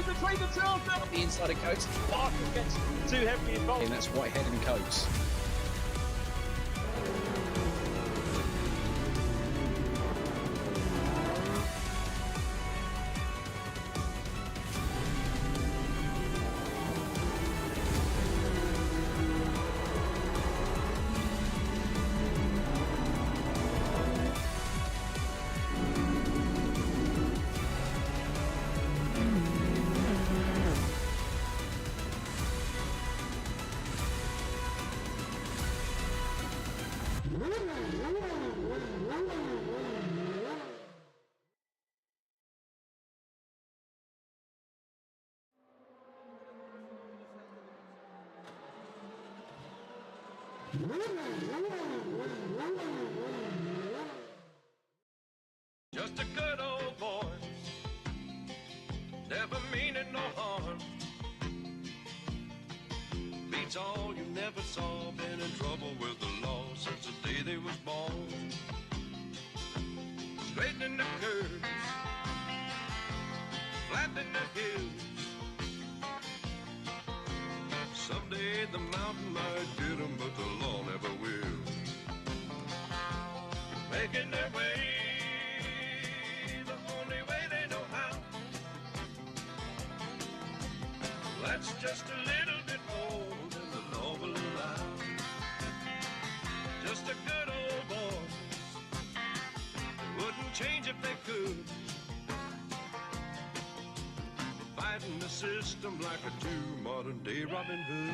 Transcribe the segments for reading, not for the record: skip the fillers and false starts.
Between the two of them. The inside of coats. Watkins gets too heavily involved. And that's Whitehead and Coates. Just a good old boy, never meaning no harm. Beats all you never saw, been in trouble with the law since the day they was born. Straightening the curves, flattening the hills. Someday the mountain might get them, but the law never will. Making their way the only way they know how. That's just a little bit more than the law will allow. Just a good old boy, they wouldn't change if they could. Fighting the system like a true modern day Robin Hood.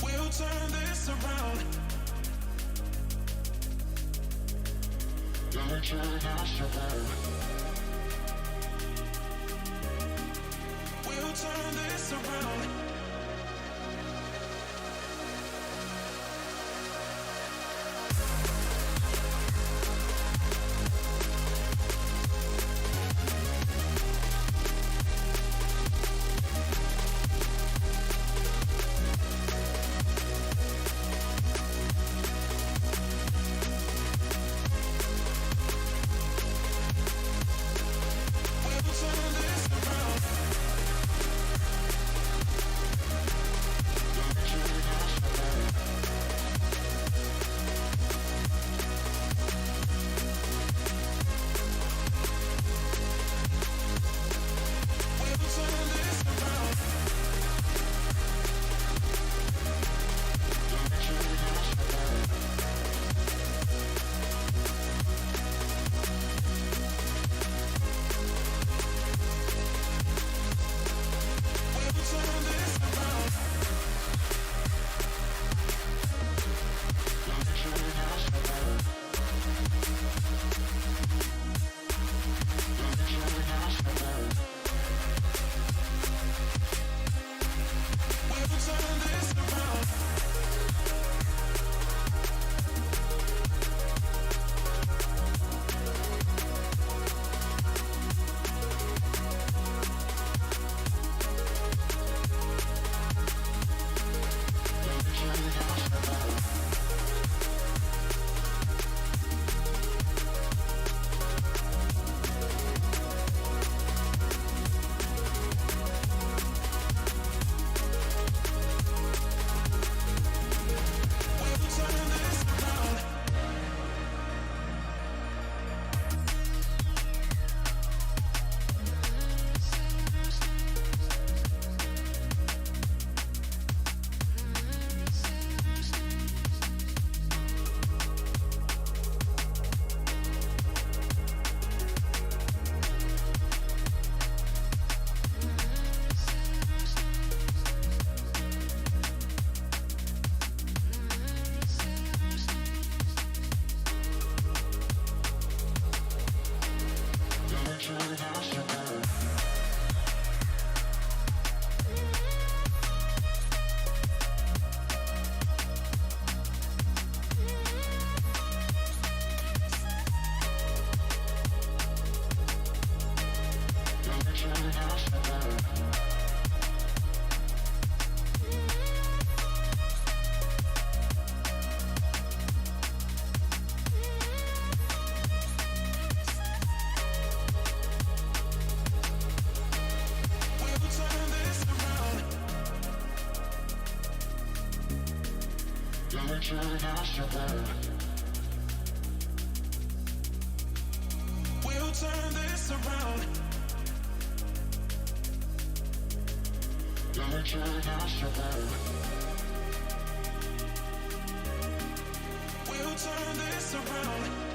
We'll turn this around. Don't turn us around. We'll turn this around. We'll turn this around. We'll turn this around.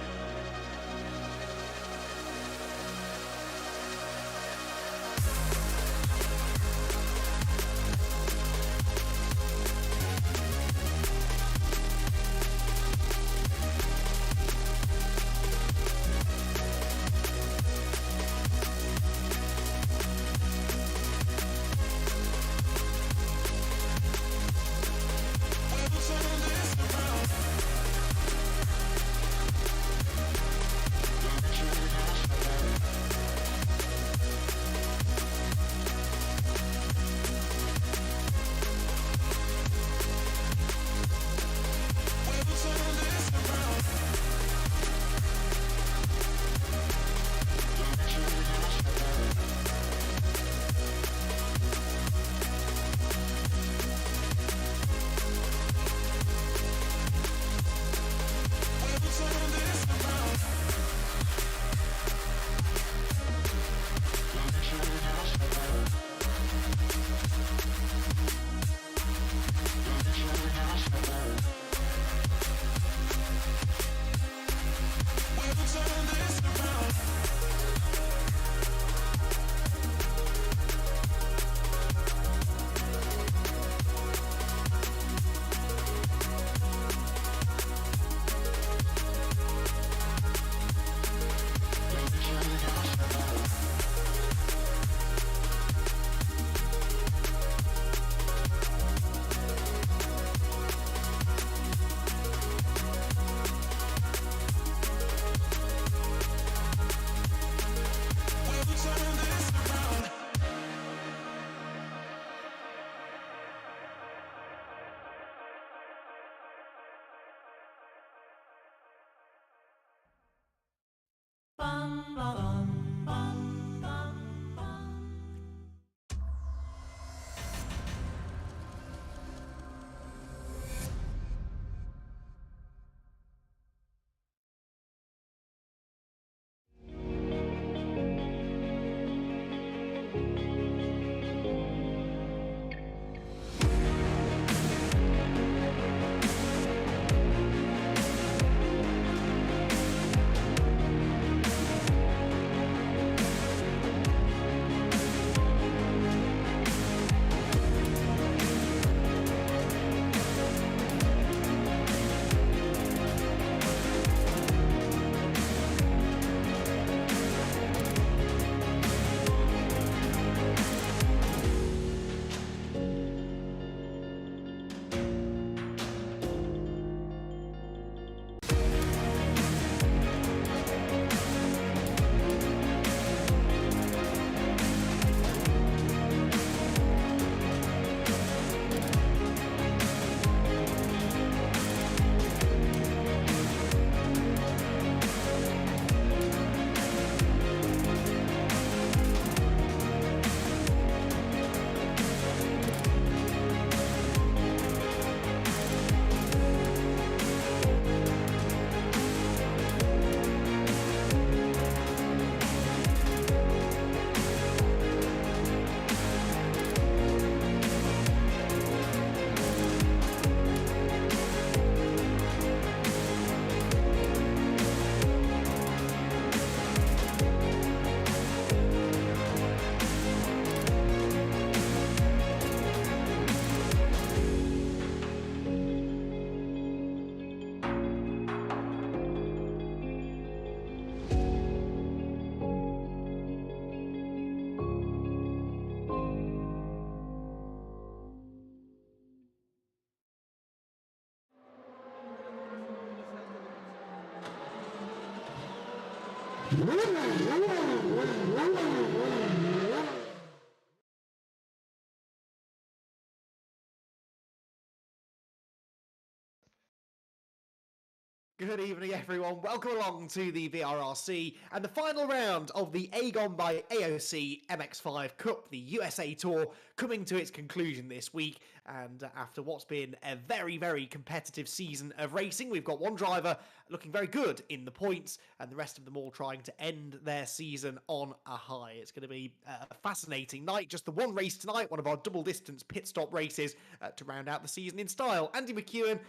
Good evening, everyone. Welcome along to the VRRC and the final round of the AGON by AOC MX5 Cup, the USA Tour, coming to its conclusion this week. And after what's been a very, very competitive season of racing, we've got one driver looking very good in the points and the rest of them all trying to end their season on a high. It's going to be a fascinating night. Just the one race tonight, one of our double distance pit stop races to round out the season in style. Andy McEwan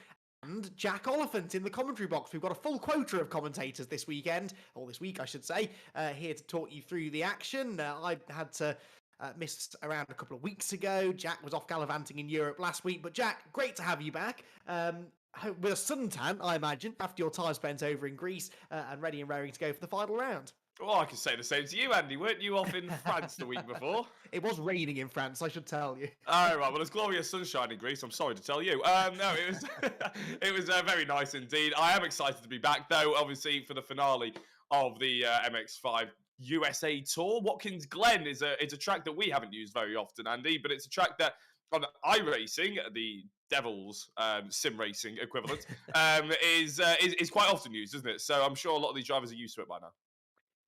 and Jack Oliphant in the commentary box. We've got a full quota of commentators this weekend, or this week I should say, here to talk you through the action. I had to miss around a couple of weeks ago. Jack was off gallivanting in Europe last week, but Jack, great to have you back. With a suntan, I imagine, after your time spent over in Greece and ready and raring to go for the final round. Well, I can say the same to you, Andy. Weren't you off in France the week before? It was raining in France, I should tell you. Oh, right. Well, it's glorious sunshine in Greece. I'm sorry to tell you. No, it was it was very nice indeed. I am excited to be back, though, obviously, for the finale of the MX5 USA Tour. Watkins Glen is a track that we haven't used very often, Andy, but it's a track that on iRacing, the Devil's sim racing equivalent, is quite often used, isn't it? So I'm sure a lot of these drivers are used to it by now.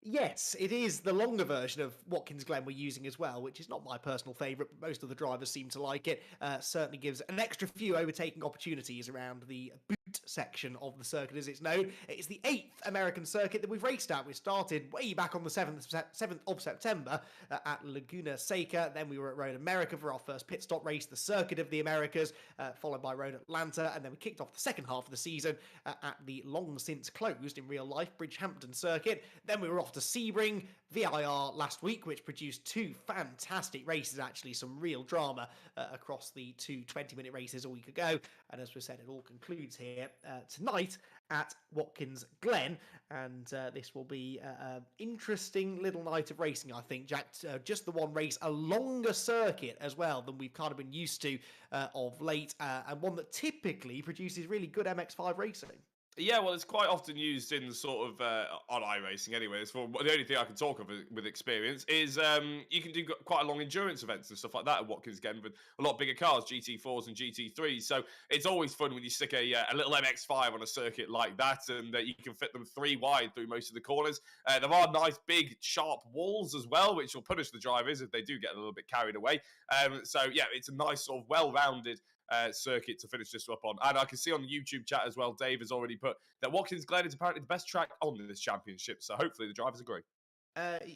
Yes, it is the longer version of Watkins Glen we're using as well, which is not my personal favourite, but most of the drivers seem to like it. Certainly gives an extra few overtaking opportunities around the boot section of the circuit, as it's known. It's the 8th American circuit that we've raced at. We started way back on the 7th of September at Laguna Seca. Then we were at Road America for our first pit stop race, the Circuit of the Americas, followed by Road Atlanta. And then we kicked off the second half of the season at the long since closed in real life Bridgehampton circuit. Then we were off to Sebring, VIR last week, which produced two fantastic races, actually, some real drama across the two 20-minute races a week ago. And as we said, it all concludes here tonight at Watkins Glen. And this will be an interesting little night of racing, I think, Jack. Just the one race, a longer circuit as well than we've kind of been used to of late, and one that typically produces really good MX5 racing. Yeah, well, it's quite often used in sort of on iRacing anyway. It's the only thing I can talk of with experience is you can do quite a long endurance events and stuff like that at Watkins Glen with a lot bigger cars, GT4s and GT3s. So it's always fun when you stick a little MX5 on a circuit like that, and you can fit them 3 wide through most of the corners. There are nice big sharp walls as well, which will punish the drivers if they do get a little bit carried away. So yeah, it's a nice sort of well-rounded circuit to finish this up on. And I can see on the YouTube chat as well, Dave has already put that Watkins Glen is apparently the best track on this championship. So hopefully the drivers agree.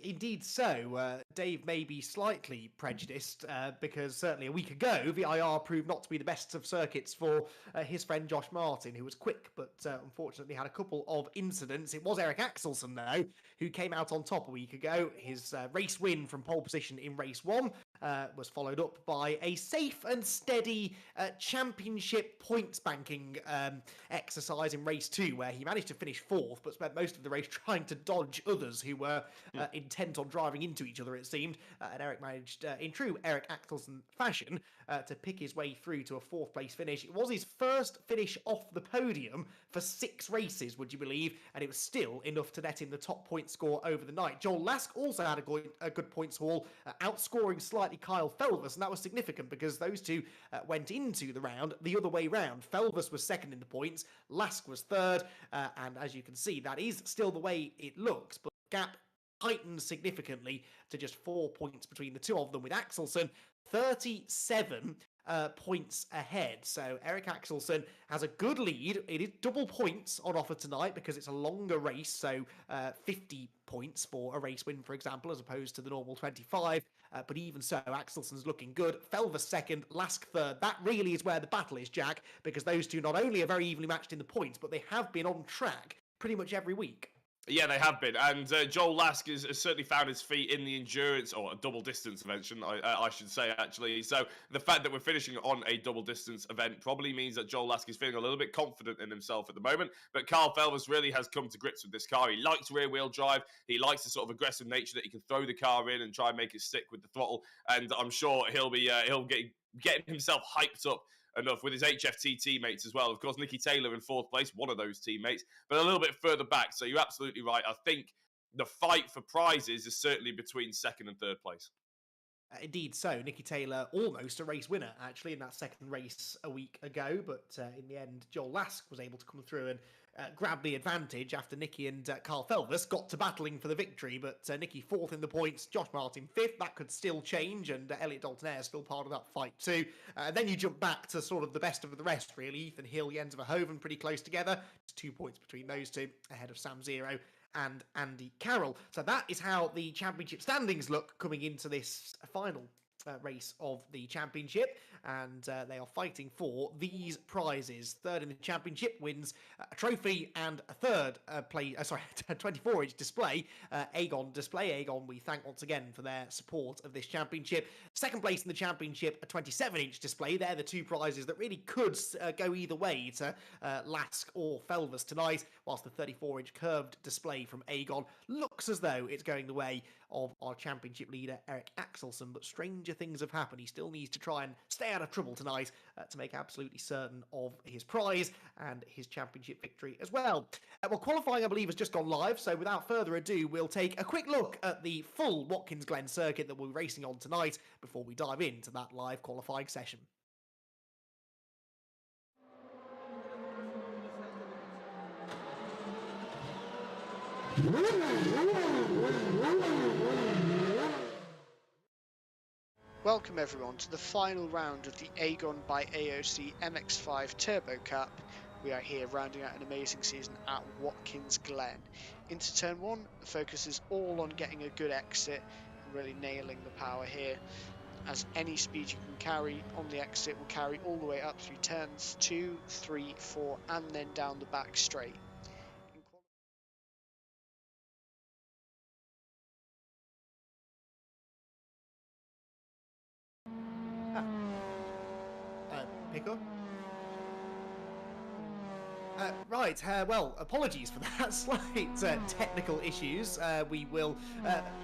Indeed so. Dave may be slightly prejudiced because certainly a week ago, VIR proved not to be the best of circuits for his friend Josh Martin, who was quick, but unfortunately had a couple of incidents. It was Eric Axelson, though, who came out on top a week ago. His race win from pole position in race 1 was followed up by a safe and steady championship points banking exercise in race 2, where he managed to finish 4th, but spent most of the race trying to dodge others who were intent on driving into each other, it seemed. And Eric managed, in true Eric Axelson fashion, to pick his way through to a 4th place finish. It was his first finish off the podium for 6 races, would you believe? And it was still enough to net him the top point score over the night. Joel Lask also had a good points haul, outscoring slightly Kyle Felvers, and that was significant because those two went into the round the other way round. Felvers was second in the points, Lask was third, and as you can see, that is still the way it looks, but gap heightened significantly to just 4 points between the two of them, with Axelson 37 points ahead. So Eric Axelson has a good lead. It is double points on offer tonight because it's a longer race, so 50 points for a race win, for example, as opposed to the normal 25. But even so, Axelson's looking good. Felvers second, Lask third. That really is where the battle is, Jack, because those two not only are very evenly matched in the points, but they have been on track pretty much every week. Yeah, they have been. And Joel Lask has certainly found his feet in the endurance, or a double distance event, I should say, actually. So the fact that we're finishing on a double distance event probably means that Joel Lask is feeling a little bit confident in himself at the moment. But Carl Felvers really has come to grips with this car. He likes rear wheel drive. He likes the sort of aggressive nature that he can throw the car in and try and make it stick with the throttle. And I'm sure he'll get getting himself hyped up enough with his HFT teammates as well. Of course, Nicky Taylor in 4th place, one of those teammates, but a little bit further back. So you're absolutely right. I think the fight for prizes is certainly between 2nd and 3rd place. Indeed so. Nicky Taylor almost a race winner, actually, in that second race a week ago. But in the end, Joel Lask was able to come through and grabbed the advantage after Nicky and Carl Felvis got to battling for the victory, but Nicky 4th in the points, Josh Martin 5th. That could still change, and Elliot Dalton-Air is still part of that fight too. Then you jump back to sort of the best of the rest, really. Ethan Hill, Jens Verhoeven pretty close together. Just 2 points between those two, ahead of Sam Zero and Andy Carroll. So that is how the championship standings look coming into this final race of the championship, and they are fighting for these prizes. 3rd in the championship wins a trophy and a 3rd 24-inch display, AGON display. AGON, we thank once again for their support of this championship. 2nd place in the championship, a 27-inch display. They're the 2 prizes that really could go either way to Lask or Felvis tonight, whilst the 34-inch curved display from AGON looks as though it's going the way of our championship leader, Eric Axelson, but stranger things have happened. He still needs to try and stay out of trouble tonight to make absolutely certain of his prize and his championship victory as well. Well, qualifying, I believe, has just gone live, so without further ado, we'll take a quick look at the full Watkins Glen circuit that we'll be racing on tonight before we dive into that live qualifying session. Welcome everyone to the final round of the AGON by AOC MX5 Turbo Cup. We are here rounding out an amazing season at Watkins Glen. Into turn 1, the focus is all on getting a good exit and really nailing the power here, as any speed you can carry on the exit will carry all the way up through turns 2, 3, 4 and then down the back straight. Pico? Right, well, apologies for that, slight technical issues. We will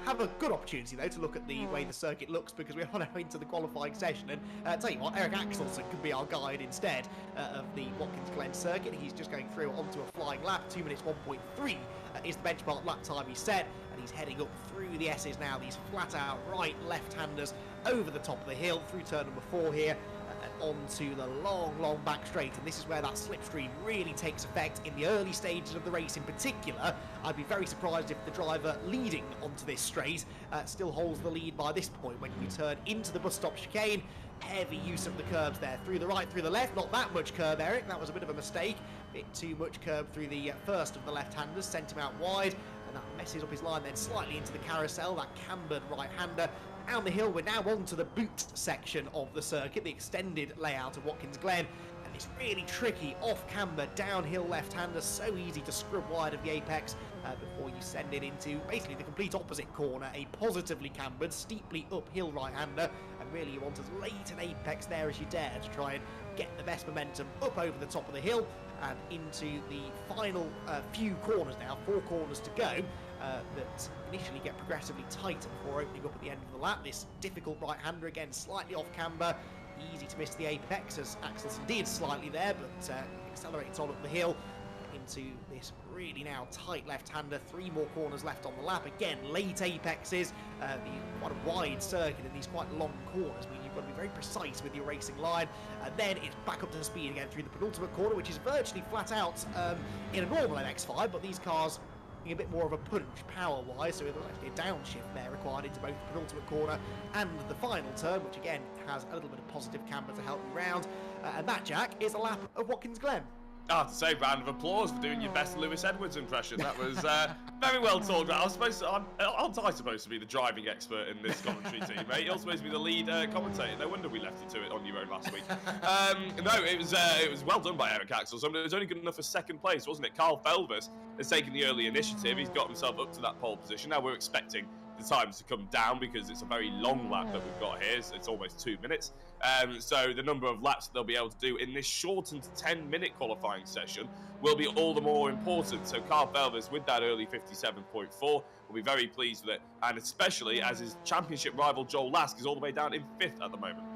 have a good opportunity, though, to look at the way the circuit looks, because we're on our way into the qualifying session, and tell you what, Eric Axelson can be our guide instead of the Watkins Glen circuit. He's just going through onto a flying lap, 2 minutes 1.3 is the benchmark lap time he set, and he's heading up through the S's now, these flat-out right left-handers over the top of the hill, through turn number 4 here, onto the long back straight, and this is where that slipstream really takes effect in the early stages of the race in particular. I'd be very surprised if the driver leading onto this straight still holds the lead by this point. When you turn into the bus stop chicane, heavy use of the curbs there, through the right, through the left, not that much curb, Eric, that was a bit of a mistake, a bit too much curb through the first of the left-handers, sent him out wide, and that messes up his line then slightly into the carousel, that cambered right-hander. Down the hill, we're now on to the boot section of the circuit, the extended layout of Watkins Glen, and this really tricky off-camber downhill left-hander, so easy to scrub wide of the apex before you send it into basically the complete opposite corner, a positively cambered, steeply uphill right-hander, and really you want as late an apex there as you dare to try and get the best momentum up over the top of the hill and into the final few corners now, 4 corners to go. That initially get progressively tighter before opening up at the end of the lap. This difficult right-hander again, slightly off camber, easy to miss the apex, as Axelson did slightly there, but accelerates on up the hill into this really now tight left-hander. 3 more corners left on the lap. Again, late apexes, quite a wide circuit in these quite long corners, meaning you've got to be very precise with your racing line. And then it's back up to speed again through the penultimate corner, which is virtually flat out in a normal MX5, but these cars a bit more of a punch power-wise, so there's actually a downshift there required into both the penultimate corner and the final turn, which again has a little bit of positive camber to help you round. And that, Jack, is a lap of Watkins Glen. I have to say, round of applause for doing your best Lewis Edwards impression. That was very well talked about. Aren't I supposed to be the driving expert in this commentary team, mate? You're supposed to be the lead commentator. No wonder we left it to it on your own last week. No, it was well done by Eric Axelson. It was only good enough for 2nd place, wasn't it? Carl Felvis has taken the early initiative. He's got himself up to that pole position. Now we're expecting the times to come down because it's a very long lap that we've got here. It's almost 2 minutes. So the number of laps that they'll be able to do in this shortened 10-minute qualifying session will be all the more important. So Carl Felvis with that early 57.4 will be very pleased with it, and especially as his championship rival Joel Lask is all the way down in 5th at the moment.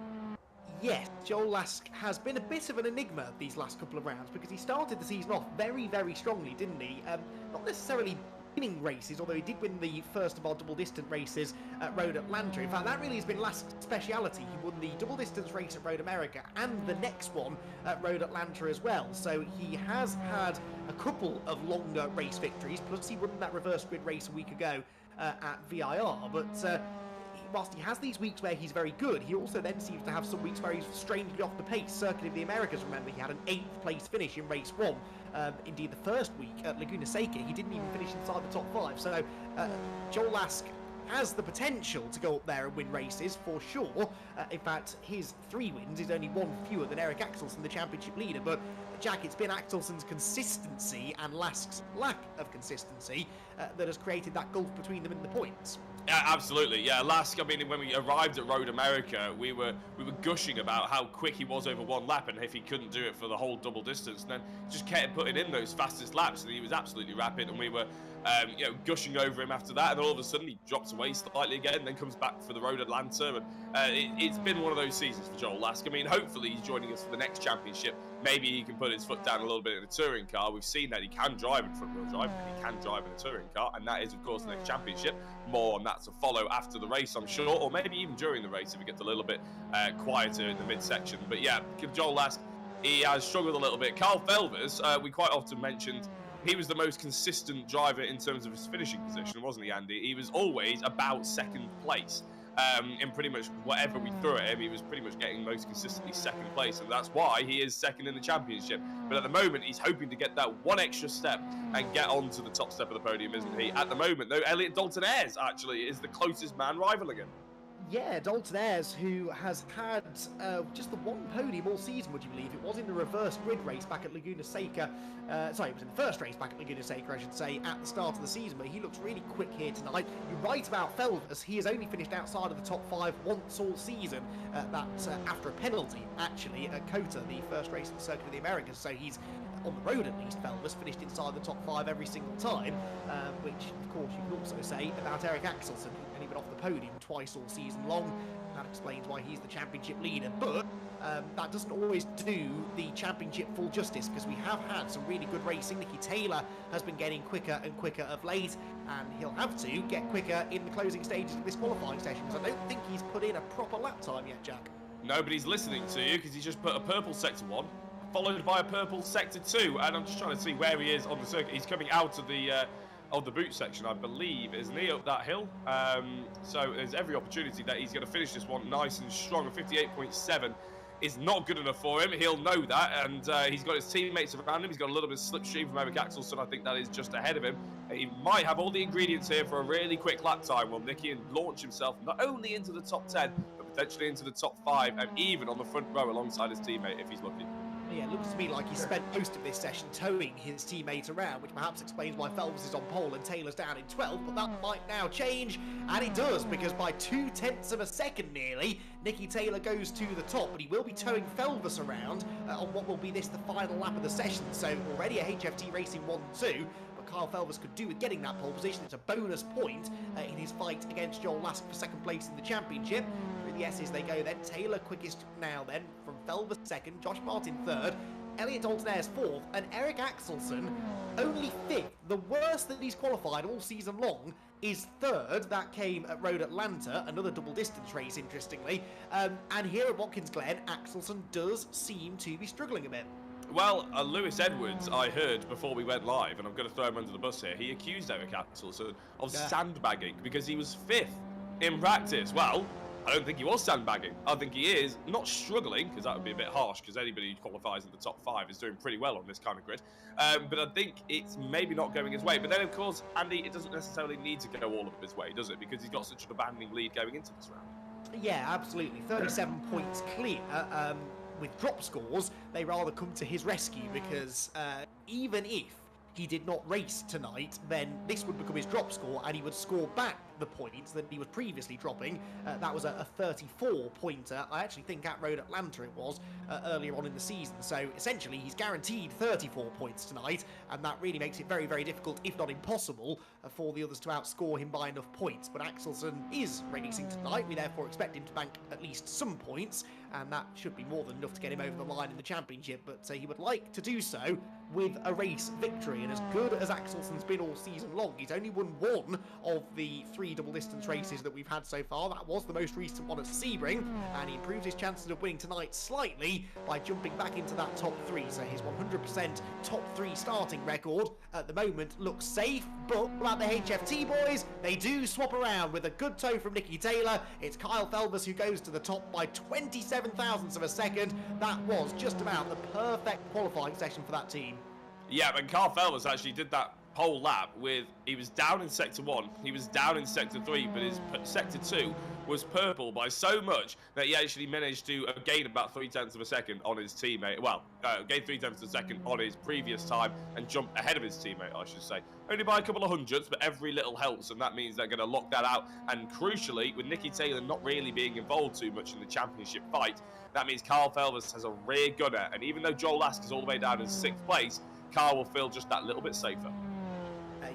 Yes, Joel Lask has been a bit of an enigma these last couple of rounds because he started the season off very strongly, didn't he? Not necessarily winning races, although he did win the first of our double distance races at Road Atlanta. In fact, that really has been Lask's speciality. He won the double distance race at Road America and the next one at Road Atlanta as well. So he has had a couple of longer race victories, plus he won that reverse grid race a week ago at VIR. But whilst he has these weeks where he's very good, he also then seems to have some weeks where he's strangely off the pace. Circuit of the Americas, remember, he had an 8th place finish in race 1. Indeed, the first week at Laguna Seca, he didn't even finish inside the top 5. So Joel Lask has the potential to go up there and win races for sure. In fact, his 3 wins is only 1 fewer than Eric Axelsson, the championship leader. But Jack, it's been Axelsson's consistency and Lask's lack of consistency that has created that gulf between them in the points. Yeah, absolutely. Yeah, Lask, I mean, when we arrived at Road America, we were gushing about how quick he was over 1 lap, and if he couldn't do it for the whole double distance, and then just kept putting in those fastest laps, and he was absolutely rapid, and we were gushing over him after that, and then all of a sudden he drops away slightly again, and then comes back for the Road Atlanta, and it's been one of those seasons for Joel Lask. I mean, hopefully he's joining us for the next championship. Maybe he can put his foot down a little bit in a touring car. We've seen that he can drive in front-wheel drive, and he can drive in a touring car, and that is, of course, the next championship. More on that to follow after the race, I'm sure, or maybe even during the race if it gets a little bit quieter in the midsection. But yeah, Joel Lask, he has struggled a little bit. Carl Felvers, we quite often mentioned he was the most consistent driver in terms of his finishing position, wasn't he, Andy? He was always about 2nd place. In pretty much whatever we threw at him, he was pretty much getting most consistently 2nd place, and that's why he is 2nd in the championship. But at the moment, he's hoping to get that 1 extra step and get onto the top step of the podium, isn't he? At the moment, though, Elliot Dalton-Ayres actually is the closest man rivaling him. Yeah, Dalton-Ayres, who has had just the 1 podium all season, would you believe? It was in the reverse grid race back at Laguna Seca. Sorry, it was in the first race back at Laguna Seca, I should say, at the start of the season, but he looks really quick here tonight. You're right about Felvers. He has only finished outside of the top 5 once all season, after a penalty, actually, at COTA, the first race at the Circuit of the Americas, so he's on the road at least. Felvers finished inside the top 5 every single time, which, of course, you can also say about Eric Axelsson, who only been off the podium twice all season long. That explains why he's the championship leader, but that doesn't always do the championship full justice, because we have had some really good racing. Nicky Taylor has been getting quicker and quicker of late, and he'll have to get quicker in the closing stages of this qualifying session, because I don't think he's put in a proper lap time yet, Jack. Nobody's listening to you, because he's just put a purple sector 1, followed by a purple sector 2, and I'm just trying to see where he is on the circuit. He's coming out of the boot section, I believe, isn't he, up that hill? So there's every opportunity that he's going to finish this one nice and strong. A 58.7 is not good enough for him. He'll know that, and he's got his teammates around him. He's got a little bit of slipstream from Eric Axelsson. I think that is just ahead of him. He might have all the ingredients here for a really quick lap time, will Nicky, and launch himself not only into the top 10, but potentially into the top 5, and even on the front row alongside his teammate if he's lucky. Yeah, it looks to me like he spent most of this session towing his teammate around, which perhaps explains why Felvers is on pole and Taylor's down in 12th, but that might now change, and it does, because by 0.2 of a second nearly, Nicky Taylor goes to the top, but he will be towing Felvers around on what will be the final lap of the session, so already a HFT Racing 1-2, but Kyle Felvers could do with getting that pole position. It's a bonus point in his fight against Joel Lask for 2nd place in the championship. Through the S's they go then. Taylor quickest now then, from Felvers 2nd, Josh Martin 3rd, Elliot Dalton-Ayres 4th, and Eric Axelsson only 5th. The worst that he's qualified all season long is 3rd. That came at Road Atlanta, another double distance race, interestingly. And here at Watkins Glen, Axelsson does seem to be struggling a bit. Well, Lewis Edwards, I heard before we went live, and I'm going to throw him under the bus here, he accused Eric Axelsson of sandbagging because he was 5th in practice. Well, I don't think he was sandbagging. I think he is not struggling, because that would be a bit harsh, because anybody who qualifies in the top 5 is doing pretty well on this kind of grid. But I think it's maybe not going his way. But then, of course, Andy, it doesn't necessarily need to go all of his way, does it? Because he's got such an abandoning lead going into this round. Yeah, absolutely. 37 points clear. With drop scores, they rather come to his rescue, because even if he did not race tonight, then this would become his drop score, and he would score back the points that he was previously dropping. That was a 34-pointer. I actually think at Road Atlanta it was earlier on in the season. So essentially he's guaranteed 34 points tonight, and that really makes it very, very difficult, if not impossible, for the others to outscore him by enough points. But Axelsen is racing tonight. We therefore expect him to bank at least some points, and that should be more than enough to get him over the line in the championship. But he would like to do so with a race victory, and as good as Axelsen's been all season long, he's only won one of the 3 double distance races that we've had so far. That was the most recent one at Sebring, and he improves his chances of winning tonight slightly by jumping back into that top 3. So his 100% top 3 starting record at the moment looks safe. But about the HFT boys, they do swap around with a good toe from Nicky Taylor. It's Kyle Felvers who goes to the top by 27 thousandths of a second. That was just about the perfect qualifying session for that team. Yeah, and Carl Felvers actually did that whole lap with, he was down in sector 1, he was down in sector 3, but his sector 2 was purple by so much that he actually managed to gain about 0.3 of a second on his teammate. Well, gain 0.3 of a second on his previous time and jump ahead of his teammate, I should say. Only by a couple of hundredths, but every little helps, and that means they're going to lock that out. And crucially, with Nicky Taylor not really being involved too much in the championship fight, that means Carl Felvers has a rear gunner, and even though Joel Lask is all the way down in 6th place, Carl will feel just that little bit safer.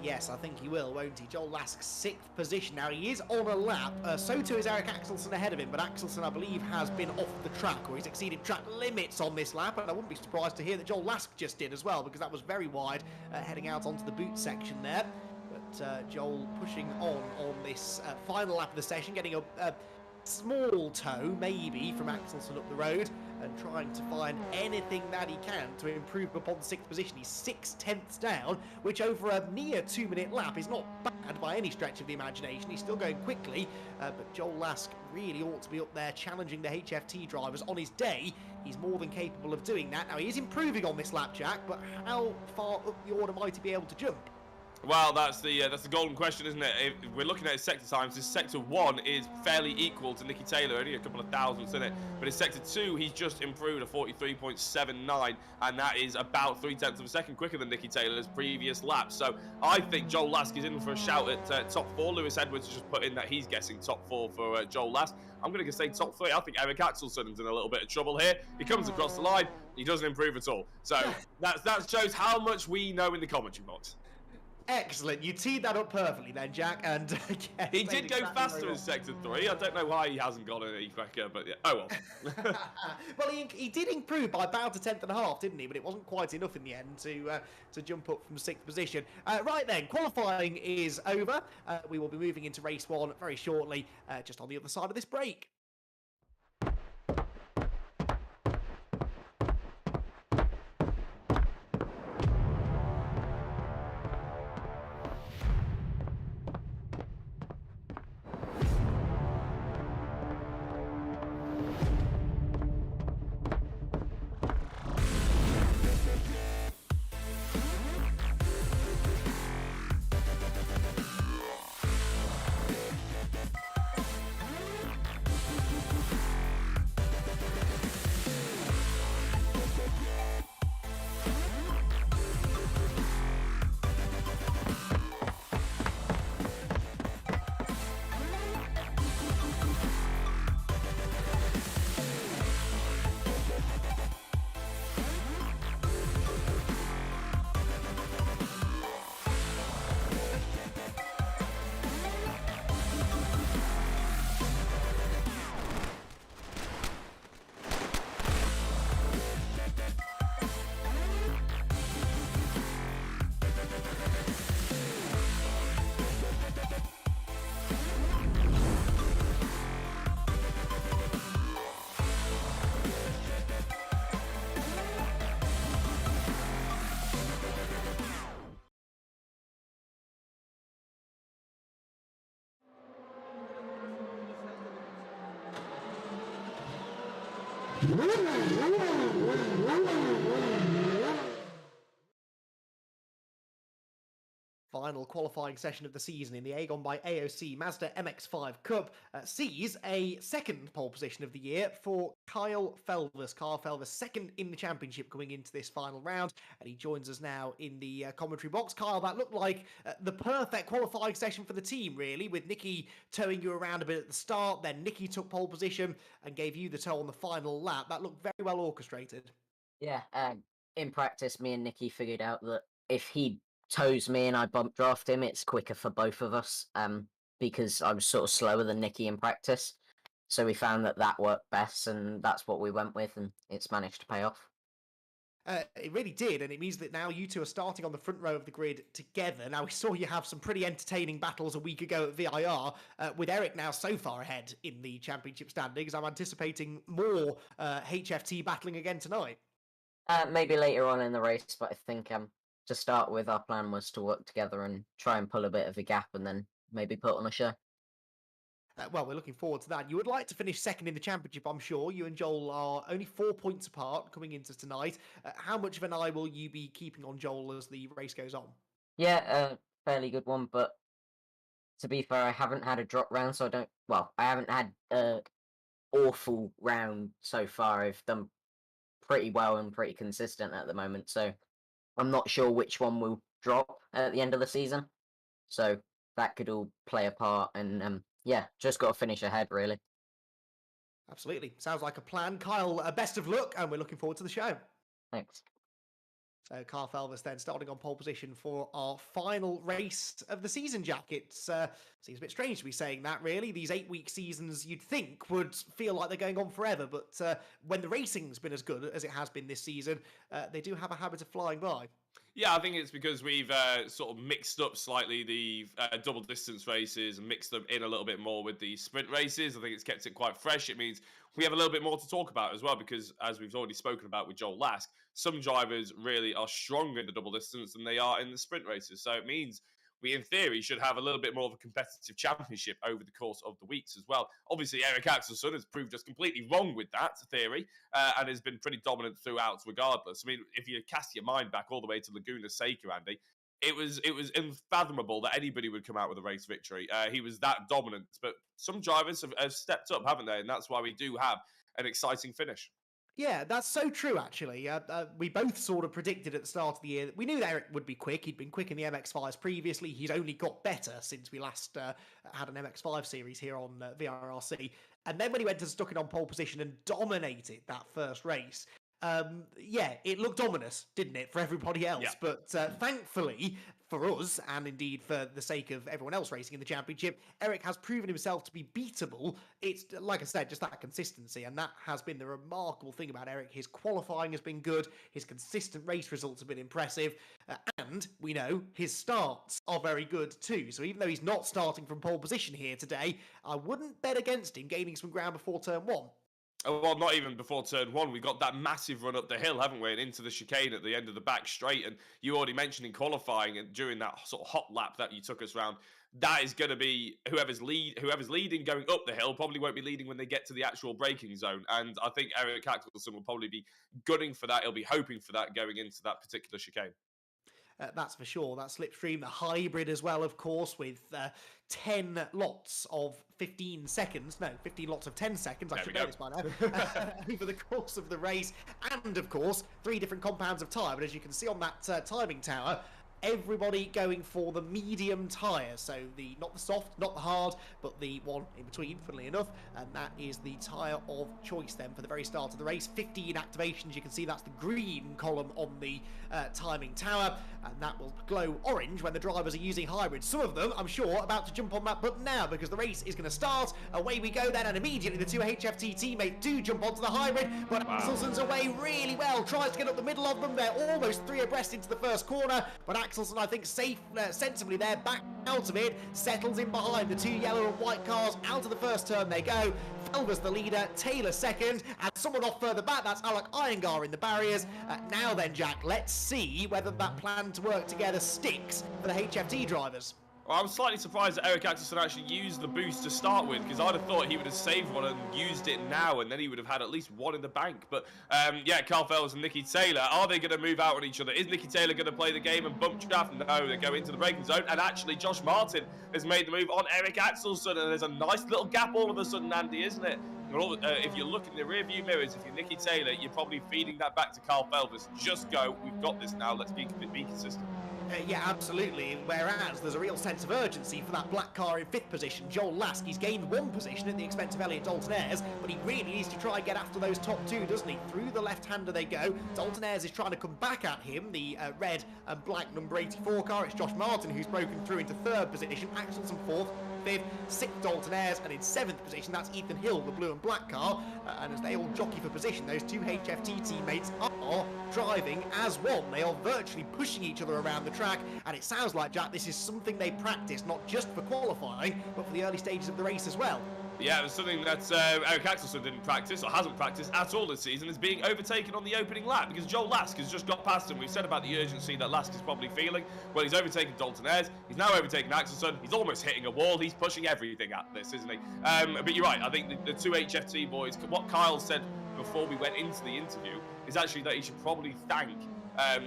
Yes, I think he will, won't he? Joel Lask's 6th position. Now, he is on a lap. So too is Eric Axelsen ahead of him, but Axelsen, I believe, has been off the track, or he's exceeded track limits on this lap, and I wouldn't be surprised to hear that Joel Lask just did as well, because that was very wide, heading out onto the boot section there. But Joel pushing on this final lap of the session, getting a small toe, maybe, from Axelsen up the road, and trying to find anything that he can to improve upon 6th position. He's 6/10 down, which over a near 2-minute lap is not bad by any stretch of the imagination. He's still going quickly, but Joel Lask really ought to be up there challenging the HFT drivers. On his day, he's more than capable of doing that. Now, he is improving on this lap, Jack, but how far up the order might he be able to jump? Well, that's the golden question, isn't it? If we're looking at his sector times, his sector 1 is fairly equal to Nicky Taylor, only a couple of thousandths in it. But his sector 2, he's just improved a 43.79, and that is about 0.3 of a second quicker than Nicky Taylor's previous lap. So I think Joel Lask is in for a shout at top 4. Lewis Edwards just put in that he's guessing top 4 for Joel Lask. I'm going to say top 3. I think Eric Axelsen's in a little bit of trouble here. He comes across the line, he doesn't improve at all. So that shows how much we know in the commentary box. Excellent. You teed that up perfectly then, Jack. And again, he did go faster in sector 3. I don't know why he hasn't gone any quicker, but yeah. Oh well. Well, he did improve by about a 1/10.5, didn't he? But it wasn't quite enough in the end to jump up from 6th position. Right then, qualifying is over. We will be moving into race 1 very shortly, just on the other side of this break. final qualifying session of the season in the AGON by AOC Mazda MX5 Cup sees a second pole position of the year for Kyle Felvers. Kyle Felvers second in the championship coming into this final round, and he joins us now in the commentary box. Kyle, that looked like the perfect qualifying session for the team, really, with Nikki towing you around a bit at the start, then Nikki took pole position and gave you the tow on the final lap. That looked very well orchestrated. Yeah, in practice, me and Nikki figured out that if he tows me and I bump draft him, it's quicker for both of us, because I was sort of slower than Nikki in practice. So we found that worked best, and that's what we went with, and it's managed to pay off. It really did, and it means that now you two are starting on the front row of the grid together. Now, we saw you have some pretty entertaining battles a week ago at VIR, with Eric now so far ahead in the championship standings. I'm anticipating more HFT battling again tonight. Maybe later on in the race, but I think to start with, our plan was to work together and try and pull a bit of a gap, and then maybe put on a show. Well, we're looking forward to that. You would like to finish second in the championship, I'm sure. You and Joel are only 4 points apart coming into tonight. How much of an eye will you be keeping on Joel as the race goes on? Yeah, fairly good one, but to be fair, I haven't had a drop round, so I haven't had an awful round so far. I've done pretty well and pretty consistent at the moment, so I'm not sure which one will drop at the end of the season. So that could all play a part, and yeah, just got to finish ahead, really. Absolutely. Sounds like a plan. Kyle, best of luck, and we're looking forward to the show. Thanks. So Kyle Felvers then starting on pole position for our final race of the season, Jack. It seems a bit strange to be saying that, really. These 8-week seasons you'd think would feel like they're going on forever, but when the racing's been as good as it has been this season, they do have a habit of flying by. Yeah, I think it's because we've sort of mixed up slightly the double distance races and mixed them in a little bit more with the sprint races. I think it's kept it quite fresh. It means we have a little bit more to talk about as well, because as we've already spoken about with Joel Lask, some drivers really are stronger in the double distance than they are in the sprint races. So it means we, in theory, should have a little bit more of a competitive championship over the course of the weeks as well. Obviously, Eric Axelsson has proved us completely wrong with that theory and has been pretty dominant throughout regardless. I mean, if you cast your mind back all the way to Laguna Seca, Andy, it was unfathomable that anybody would come out with a race victory. He was that dominant, but some drivers have stepped up, haven't they? And that's why we do have an exciting finish. Yeah, that's so true, actually. We both sort of predicted at the start of the year that we knew that Eric would be quick. He'd been quick in the MX5s previously. He's only got better since we last had an MX5 series here on VRRC. And then when he went to stuck it on pole position and dominated that first race, yeah, it looked ominous, didn't it, for everybody else? Yeah. But thankfully, for us, and indeed for the sake of everyone else racing in the championship, Eric has proven himself to be beatable. It's, like I said, just that consistency, and that has been the remarkable thing about Eric. His qualifying has been good, his consistent race results have been impressive, and we know his starts are very good too. So even though he's not starting from pole position here today, I wouldn't bet against him gaining some ground before turn one. Well, not even before turn one. We got that massive run up the hill, haven't we? And into the chicane at the end of the back straight. And you already mentioned in qualifying and during that sort of hot lap that you took us round, that is going to be whoever's leading going up the hill probably won't be leading when they get to the actual braking zone. And I think Eric Axelsson will probably be gunning for that. He'll be hoping for that going into that particular chicane. That's for sure. That slipstream, the hybrid as well, of course, with 10 lots of 15 seconds. No, 15 lots of 10 seconds. I should know this by now. Over the course of the race. And, of course, 3 different compounds of tyre. But as you can see on that timing tower, everybody going for the medium tyre. So not the soft, not the hard, but the one in between, funnily enough. And that is the tyre of choice then for the very start of the race. 15 activations. You can see that's the green column on the timing tower. And that will glow orange when the drivers are using hybrids. Some of them, I'm sure, about to jump on that button now because the race is going to start. Away we go then, and immediately the 2 HFT teammates do jump onto the hybrid, but Axelson's away really well. Tries to get up the middle of them. They're almost 3 abreast into the first corner, but Axelsson, I think, sensibly there, back out of it, settles in behind the 2 yellow and white cars. Out of the first turn they go. Felvers the leader, Taylor second, and someone off further back, that's Alec Iyengar in the barriers. Now then, Jack, let's see whether that plan to work together sticks for the HFT drivers. Well, I'm slightly surprised that Eric Axelson actually used the boost to start with, because I'd have thought he would have saved one and used it now, and then he would have had at least one in the bank. But yeah, Carl Felves and Nicky Taylor, are they going to move out on each other? Is Nicky Taylor going to play the game and bump draft? No, they go into the braking zone, and actually Josh Martin has made the move on Eric Axelson, and there's a nice little gap all of a sudden, Andy, isn't it? If you look in the rearview mirrors, if you're Nicky Taylor, you're probably feeding that back to Carl Felves. Just go, we've got this now, let's be consistent. Yeah, absolutely. Whereas there's a real sense of urgency for that black car in 5th position. Joel Lask, he's gained 1 position at the expense of Elliot Dalton Ayres, but he really needs to try and get after those top 2, doesn't he? Through the left-hander they go. Dalton Ayres is trying to come back at him, the red and black number 84 car. It's Josh Martin who's broken through into 3rd position. Axelson 4th. 5th, 6th Dalton Ayres, and in 7th position that's Ethan Hill, the blue and black car, and as they all jockey for position, those 2 HFT teammates are driving as one. They are virtually pushing each other around the track, and it sounds like, Jack, this is something they practice, not just for qualifying, but for the early stages of the race as well. Yeah, it was something that Eric Axelson didn't practice, or hasn't practiced at all this season, is being overtaken on the opening lap, because Joel Lask has just got past him. We've said about the urgency that Lask is probably feeling. Well, he's overtaken Dalton Ayres, he's now overtaken Axelson, he's almost hitting a wall, he's pushing everything at this, isn't he? But you're right, I think the 2 HFT boys, what Kyle said before we went into the interview, is actually that he should probably thank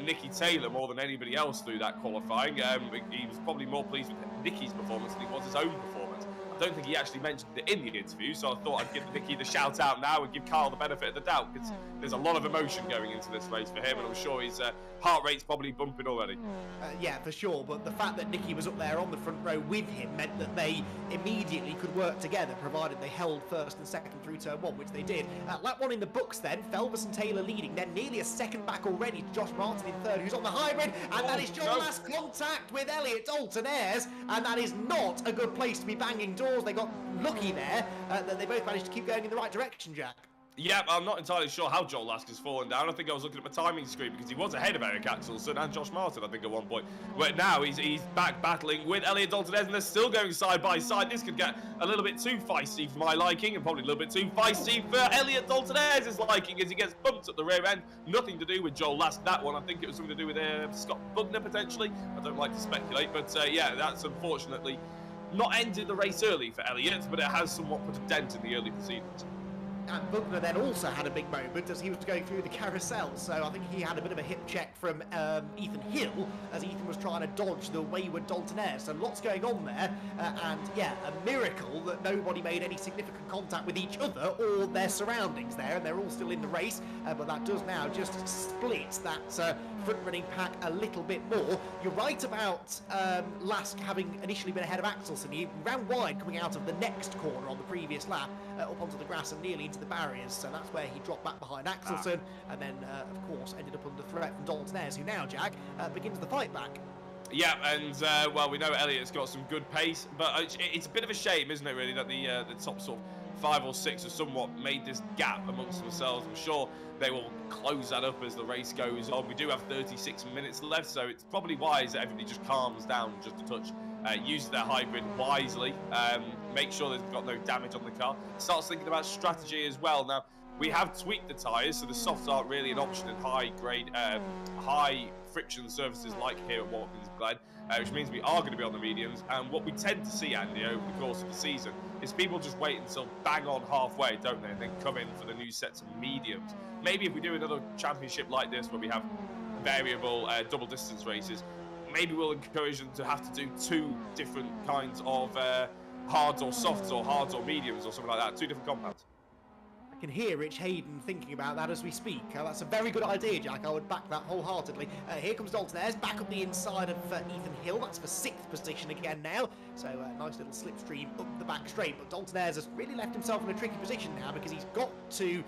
Nicky Taylor more than anybody else through that qualifying. He was probably more pleased with Nicky's performance than he was his own performance. I don't think he actually mentioned it in the interview, so I thought I'd give Nicky the shout out now and give Kyle the benefit of the doubt, because there's a lot of emotion going into this race for him, and I'm sure his heart rate's probably bumping already. Yeah, for sure, but the fact that Nicky was up there on the front row with him meant that they immediately could work together, provided they held 1st and 2nd through turn 1, which they did. Lap 1 in the books then, Felves and Taylor leading, then nearly a 2nd back already to Josh Martin in 3rd, who's on the hybrid, and that is Joel Lask contact with Elliot Dalton Ayres, and that is not a good place to be banging doors. They got lucky there that they both managed to keep going in the right direction, Jack. Yeah, I'm not entirely sure how Joel Lask has fallen down. I think I was looking at my timing screen because he was ahead of Eric Axelson and Josh Martin, I think, at one point. But now he's back battling with Elliot Dalton Ayres, and they're still going side by side. This could get a little bit too feisty for my liking, and probably a little bit too feisty for Elliot Dalton Ayres' liking as he gets bumped at the rear end. Nothing to do with Joel Lask, that one. I think it was something to do with Scott Bugner, potentially. I don't like to speculate, but yeah, that's unfortunately not ended the race early for Elliot, but it has somewhat put a dent in the early proceedings. And Bugner then also had a big moment as he was going through the carousel, so I think he had a bit of a hip check from Ethan Hill as Ethan was trying to dodge the wayward Dalton Ayres. So lots going on there, and yeah, a miracle that nobody made any significant contact with each other or their surroundings there, and they're all still in the race, but that does now just split that front-running pack a little bit more. You're right about Lask having initially been ahead of Axelson. He ran wide coming out of the next corner on the previous lap, up onto the grass and nearly into the barriers, so that's where he dropped back behind Axelson, and then of course ended up under threat from Dalton Ayres, who now, Jack, begins the fight back. Yeah, and well, we know Elliot's got some good pace, but it's a bit of a shame, isn't it, really, that the top sort of 5 or 6 have somewhat made this gap amongst themselves. I'm sure they will close that up as the race goes on. We do have 36 minutes left, so it's probably wise that everybody just calms down just a touch, use their hybrid wisely, make sure they've got no damage on the car, starts thinking about strategy as well. Now, we have tweaked the tyres, so the softs aren't really an option in high-grade, high-friction surfaces like here at Watkins Glen, which means we are going to be on the mediums. And what we tend to see, Andy, over the course of the season is people just wait until bang on halfway, don't they, and then come in for the new sets of mediums. Maybe if we do another championship like this where we have variable double-distance races, maybe we'll encourage them to have to do 2 different kinds of hards or softs or hards or mediums or something like that, 2 different compounds. I can hear Rich Hayden thinking about that as we speak. That's a very good idea, Jack. I would back that wholeheartedly. Here comes Dalton Ayres, back up the inside of Ethan Hill. That's for 6th position again now. So nice little slipstream up the back straight. But Dalton Ayres has really left himself in a tricky position now because he's got to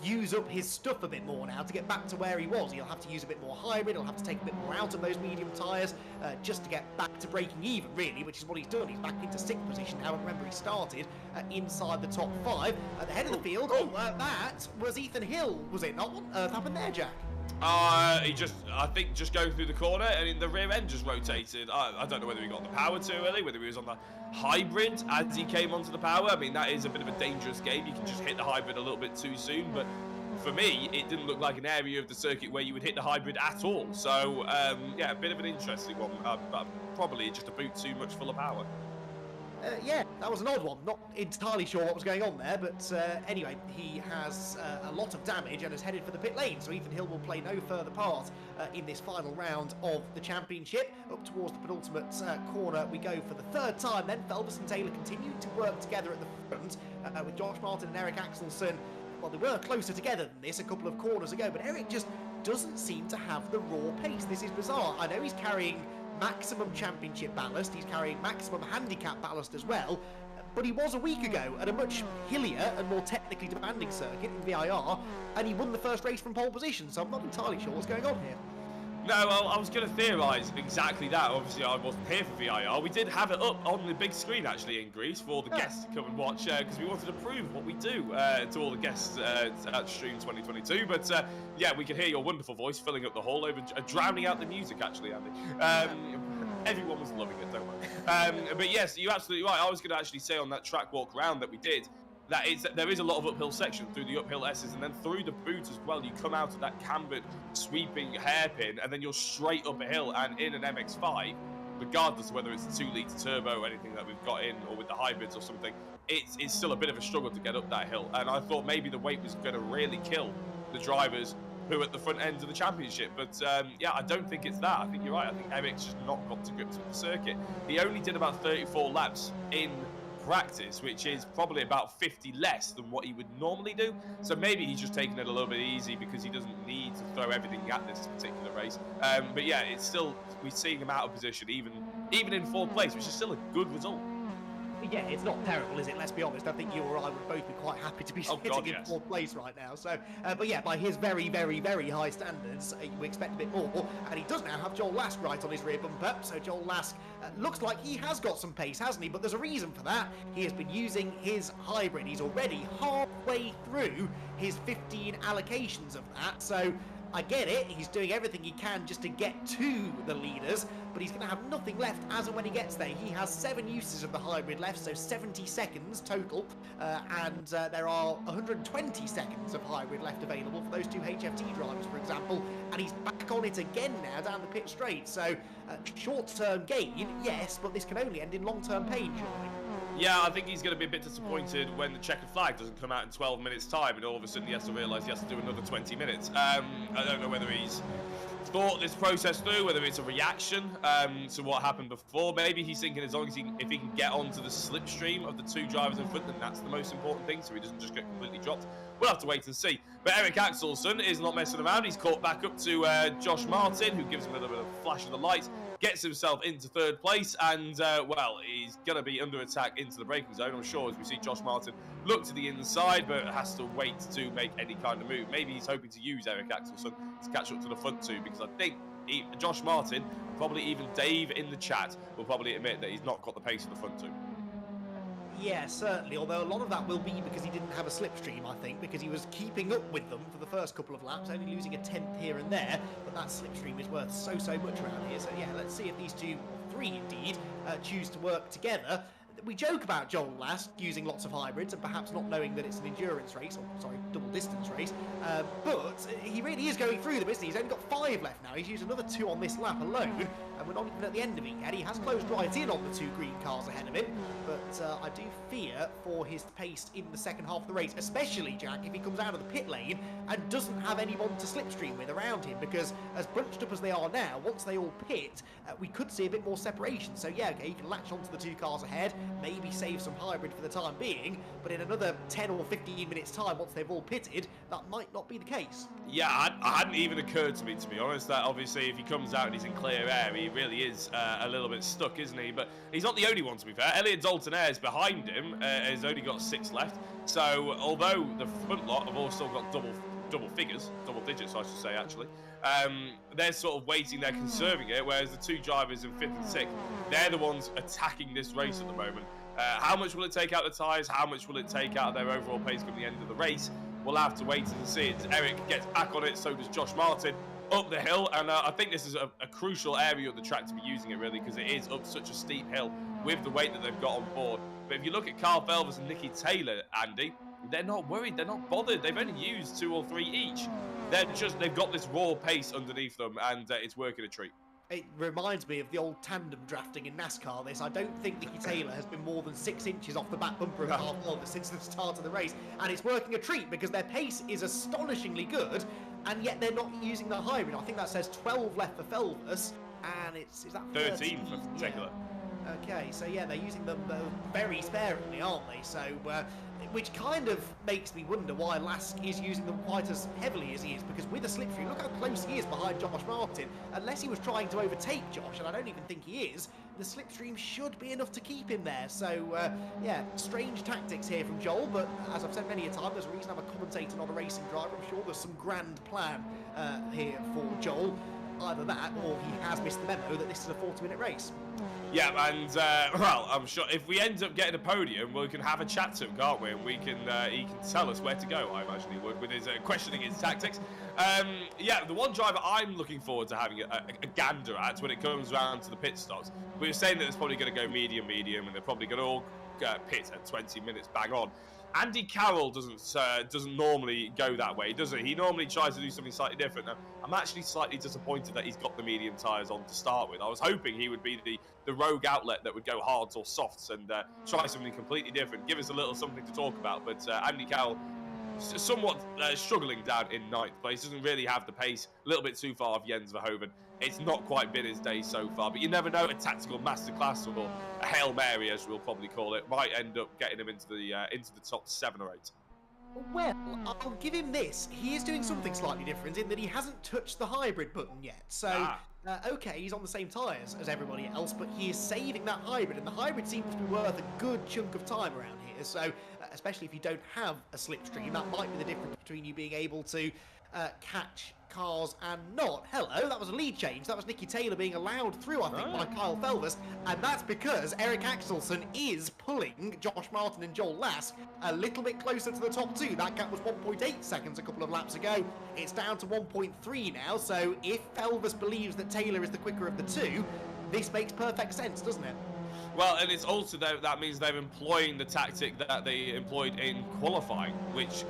use up his stuff a bit more now to get back to where he was. He'll have to use a bit more hybrid, he'll have to take a bit more out of those medium tyres just to get back to breaking even, really, which is what he's done. He's back into 6th position now. Remember, he started inside the top 5 at the head of the field. That was Ethan Hill, was it not? What on earth happened there, Jack? I think just going through the corner, and the rear end just rotated. I don't know whether he got the power too early, whether he was on the hybrid as he came onto the power. I mean, that is a bit of a dangerous game. You can just hit the hybrid a little bit too soon, but for me, it didn't look like an area of the circuit where you would hit the hybrid at all. So, yeah, a bit of an interesting one. probably just a boot too much full of power. Yeah, that was an odd one. Not entirely sure what was going on there, but anyway, he has a lot of damage and is headed for the pit lane, so Ethan Hill will play no further part in this final round of the championship. Up towards the penultimate corner we go for the third time then. Felvis and Taylor continue to work together at the front with Josh Martin and Eric Axelsson. Well, they were closer together than this a couple of corners ago, but Eric just doesn't seem to have the raw pace. This is bizarre. I know he's carrying maximum championship ballast, he's carrying maximum handicap ballast as well, but he was a week ago at a much hillier and more technically demanding circuit in VIR, and he won the first race from pole position, so I'm not entirely sure what's going on here. No, well, I was going to theorise exactly that. Obviously, I wasn't here for VIR. We did have it up on the big screen, actually, in Greece for the guests to come and watch, because we wanted to prove what we do to all the guests at Stream 2022. But, yeah, we could hear your wonderful voice filling up the hall, over drowning out the music, actually, Andy. Everyone was loving it, don't worry. But, yes, you're absolutely right. I was going to actually say on that track walk round that we did, there is a lot of uphill section through the uphill S's, and then through the boot as well. You come out of that cambered, sweeping hairpin, and then you're straight up a hill and in an MX5, regardless of whether it's a 2-litre turbo or anything that we've got in, or with the hybrids or something. It's still a bit of a struggle to get up that hill, and I thought maybe the weight was going to really kill the drivers who are at the front end of the championship. But yeah, I don't think it's that. I think you're right. I think Eric's just not got to grips with the circuit. He only did about 34 laps in practice, which is probably about 50 less than what he would normally do. So maybe he's just taking it a little bit easy because he doesn't need to throw everything at this particular race. But yeah, it's still, we're seeing him out of position even in fourth place, which is still a good result. Yeah, it's not terrible, is it? Let's be honest. I think you or I would both be quite happy to be sitting in fourth place right now. So, but yeah, by his very, very, very high standards, we expect a bit more. And he does now have Joel Lask right on his rear bumper. So Joel Lask looks like he has got some pace, hasn't he? But there's a reason for that. He has been using his hybrid. He's already halfway through his 15 allocations of that. So I get it, he's doing everything he can just to get to the leaders, but he's going to have nothing left as and when he gets there. He has 7 uses of the hybrid left, so 70 seconds total, and there are 120 seconds of hybrid left available for those 2 HFT drivers, for example, and he's back on it again now down the pit straight. So short-term gain, yes, but this can only end in long-term pain, surely. Yeah, I think he's going to be a bit disappointed when the checkered flag doesn't come out in 12 minutes' time, and all of a sudden he has to realise he has to do another 20 minutes. I don't know whether he's thought this process through, whether it's a reaction to what happened before. Maybe he's thinking as long as if he can get onto the slipstream of the 2 drivers in front, then that's the most important thing, so he doesn't just get completely dropped. We'll have to wait and see. But Eric Axelsson is not messing around. He's caught back up to Josh Martin, who gives him a little bit of a flash of the light, gets himself into 3rd place, and, well, he's going to be under attack into the braking zone, I'm sure, as we see Josh Martin look to the inside, but has to wait to make any kind of move. Maybe he's hoping to use Eric Axelsson to catch up to the front 2, because I think Josh Martin, probably even Dave in the chat, will probably admit that he's not got the pace of the front 2. Yeah, certainly, although a lot of that will be because he didn't have a slipstream, I think, because he was keeping up with them for the first couple of laps, only losing a 10th here and there, but that slipstream is worth so much around here. So yeah, let's see if these 2, or 3 indeed, choose to work together. We joke about Joel Lask using lots of hybrids and perhaps not knowing that it's an endurance race, or sorry, double distance race, but he really is going through them, isn't he? He's only got 5 left now. He's used another 2 on this lap alone, and we're not even at the end of it yet. He has closed right in on the 2 green cars ahead of him, but I do fear for his pace in the second half of the race, especially, Jack, if he comes out of the pit lane and doesn't have anyone to slipstream with around him, because as bunched up as they are now, once they all pit, we could see a bit more separation. So yeah, okay, he can latch onto the 2 cars ahead, maybe save some hybrid for the time being, but in another 10 or 15 minutes time, once they've all pitted, that might not be the case. Yeah, I hadn't even occurred to me, to be honest, that obviously if he comes out and he's in clear air, he really is a little bit stuck, isn't he? But he's not the only one, to be fair. Elliot Dalton Ayres behind him has only got 6 left, so although the front lot have all still got double digits, I should say, actually. They're sort of waiting, they're conserving it, whereas the 2 drivers in 5th and 6th, they're the ones attacking this race at the moment. How much will it take out the tyres? How much will it take out their overall pace come the end of the race? We'll have to wait and see. Eric gets back on it, so does Josh Martin, up the hill, and I think this is a crucial area of the track to be using it, really, because it is up such a steep hill with the weight that they've got on board. But if you look at Carl Felvis and Nicky Taylor, Andy, they're not worried, they're not bothered. They've only used 2 or 3 each. They've got this raw pace underneath them, and it's working a treat. It reminds me of the old tandem drafting in NASCAR, this. I don't think Nicky Taylor has been more than 6 inches off the back bumper of Carl Felvers since the start of the race. And it's working a treat because their pace is astonishingly good, and yet they're not using the hybrid. I think that says 12 left for Felvers, and is that 13 for particular. Yeah. Okay, so yeah, they're using them very sparingly, aren't they? So, which kind of makes me wonder why Lask is using them quite as heavily as he is, because with a slipstream, look how close he is behind Josh Martin. Unless he was trying to overtake Josh, and I don't even think he is, the slipstream should be enough to keep him there. So, yeah, strange tactics here from Joel, but as I've said many a time, there's a reason I'm a commentator, not a racing driver. I'm sure there's some grand plan here for Joel. Either that, or he has missed the memo that this is a 40-minute race. Yeah, and well, I'm sure if we end up getting a podium, we can have a chat to him, can't we? And we can he can tell us where to go. I imagine he would, with his questioning his tactics. Yeah, the one driver I'm looking forward to having a gander at when it comes around to the pit stops. We were saying that it's probably going to go medium, and they're probably going to all pit at 20 minutes bang on. Andy Carroll doesn't normally go that way, does he? He normally tries to do something slightly different. Now, I'm actually slightly disappointed that he's got the medium tyres on to start with. I was hoping he would be the rogue outlet that would go hards or softs and try something completely different, give us a little something to talk about. But Andy Carroll, somewhat struggling down in ninth place, doesn't really have the pace, a little bit too far of Jens Verhoeven. It's not quite been his day so far, but you never know. A tactical masterclass, or a Hail Mary, as we'll probably call it, might end up getting him into the top 7 or 8. Well, I'll give him this. He is doing something slightly different in that he hasn't touched the hybrid button yet. So, okay, he's on the same tyres as everybody else, but he is saving that hybrid, and the hybrid seems to be worth a good chunk of time around here. So, especially if you don't have a slipstream, that might be the difference between you being able to catch cars and not. Hello, that was a lead change. That was Nicky Taylor being allowed through, I think, by Kyle Felvers, and that's because Eric Axelson is pulling Josh Martin and Joel Lask a little bit closer to the top 2. That gap was 1.8 seconds a couple of laps ago. It's down to 1.3 now, so if Felvers believes that Taylor is the quicker of the two, this makes perfect sense, doesn't it? Well, and it's also that means they're employing the tactic that they employed in qualifying, which,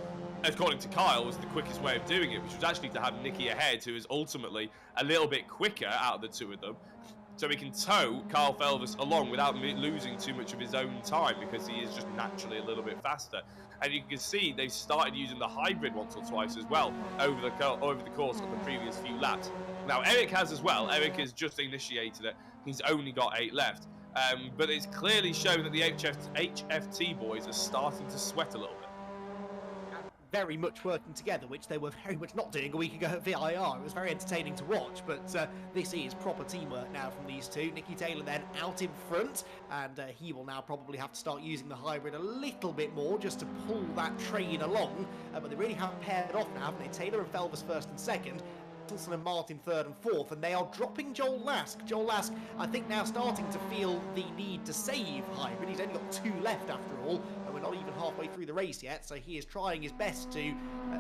according to Kyle, was the quickest way of doing it, which was actually to have Nicky ahead, who is ultimately a little bit quicker out of the two of them, so he can tow Kyle Felvers along without losing too much of his own time, because he is just naturally a little bit faster. And you can see they've started using the hybrid once or twice as well over the course of the previous few laps. Now, Eric has as well. Eric has just initiated it. He's only got 8 left. But it's clearly shown that the HFT boys are starting to sweat a little bit. Very much working together, which they were very much not doing a week ago at VIR. It was very entertaining to watch, but this is proper teamwork now from these two. Nicky Taylor then out in front, and he will now probably have to start using the hybrid a little bit more just to pull that train along, but they really have paired off now, haven't they? Taylor and Felvers first and second, Wilson and Martin third and fourth, and they are dropping Joel Lask. Joel Lask, I think, now starting to feel the need to save hybrid. He's only got 2 left after all, and we're not even halfway through the race yet, so he is trying his best to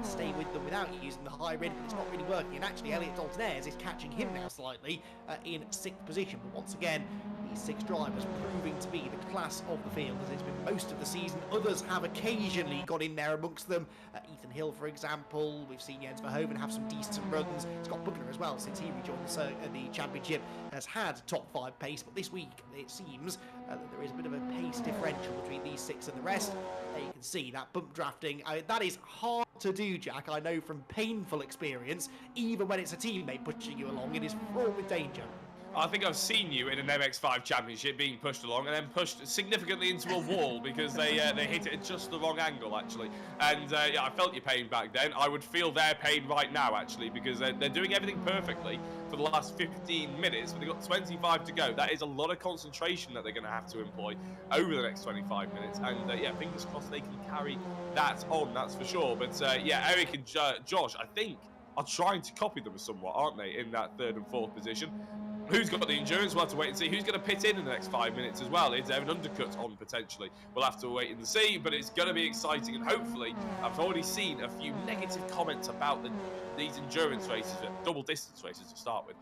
stay with them without using the hybrid, but it's not really working. And actually, Elliot Dalton-Ayres is catching him now slightly in 6th position, but once again, these 6 drivers proving to be the class of the field, as it's been most of the season. Others have occasionally got in there amongst them. Ethan Hill, for example. We've seen Jens Verhoeven have some decent runs. Scott Buckner as well, since he rejoined the championship, has had top 5 pace, but this week it seems that there is a bit of a pace differential between these 6 and the rest. There you can see that bump drafting. That is hard to do, Jack. I know from painful experience. Even when it's a teammate pushing you along, it is fraught with danger. I think I've seen you in an MX5 championship being pushed along and then pushed significantly into a wall because they hit it at just the wrong angle, actually. And yeah, I felt your pain back then. I would feel their pain right now, actually, because they're doing everything perfectly for the last 15 minutes, but they've got 25 to go. That is a lot of concentration that they're going to have to employ over the next 25 minutes. And yeah, fingers crossed they can carry that on, that's for sure. But yeah, Eric and Josh, I think, are trying to copy them somewhat, aren't they, in that 3rd and 4th position. Who's got the endurance? We'll have to wait and see. Who's going to pit in the next 5 minutes as well? Is there an undercut on potentially? We'll have to wait and see, but it's going to be exciting. And hopefully, I've already seen a few negative comments about these endurance races, double distance races to start with.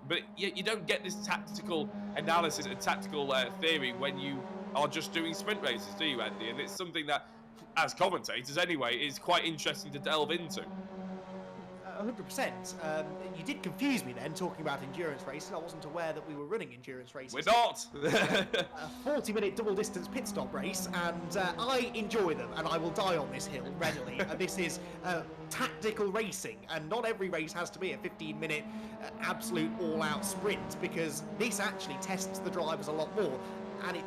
But you don't get this tactical analysis and tactical theory when you are just doing sprint races, do you, Andy? And it's something that, as commentators anyway, is quite interesting to delve into. 100%. You did confuse me then, talking about endurance races. I wasn't aware that we were running endurance races. We're not. A 40-minute double-distance pit stop race, and I enjoy them, and I will die on this hill readily. And this is tactical racing, and not every race has to be a 15-minute absolute all-out sprint, because this actually tests the drivers a lot more, and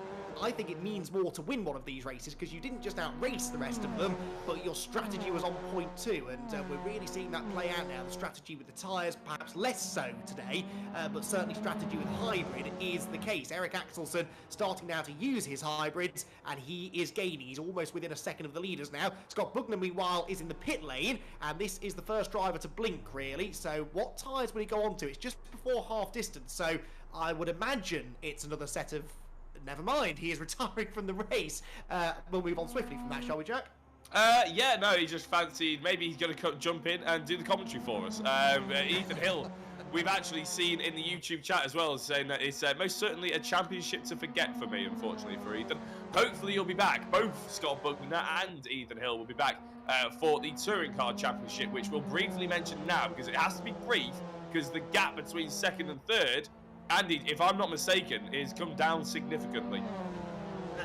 I think it means more to win one of these races, because you didn't just outrace the rest of them, but your strategy was on point too, and we're really seeing that play out now. The strategy with the tyres, perhaps less so today, but certainly strategy with hybrid is the case. Eric Axelsen starting now to use his hybrids, and he is gaining. He's almost within a second of the leaders now. Scott Bugner, meanwhile, is in the pit lane, and this is the first driver to blink, really. So what tyres will he go on to? It's just before half distance, so I would imagine it's another set of... Never mind, he is retiring from the race. We'll move on swiftly from that, shall we, Jack? Yeah, no, he just fancied maybe he's going to jump in and do the commentary for us. Ethan Hill, we've actually seen in the YouTube chat as well, saying that it's most certainly a championship to forget for me, unfortunately, for Ethan. Hopefully you'll be back. Both Scott Bugner and Ethan Hill will be back for the Touring Car Championship, which we'll briefly mention now, because it has to be brief, because the gap between second and third, Andy, if I'm not mistaken, is come down significantly.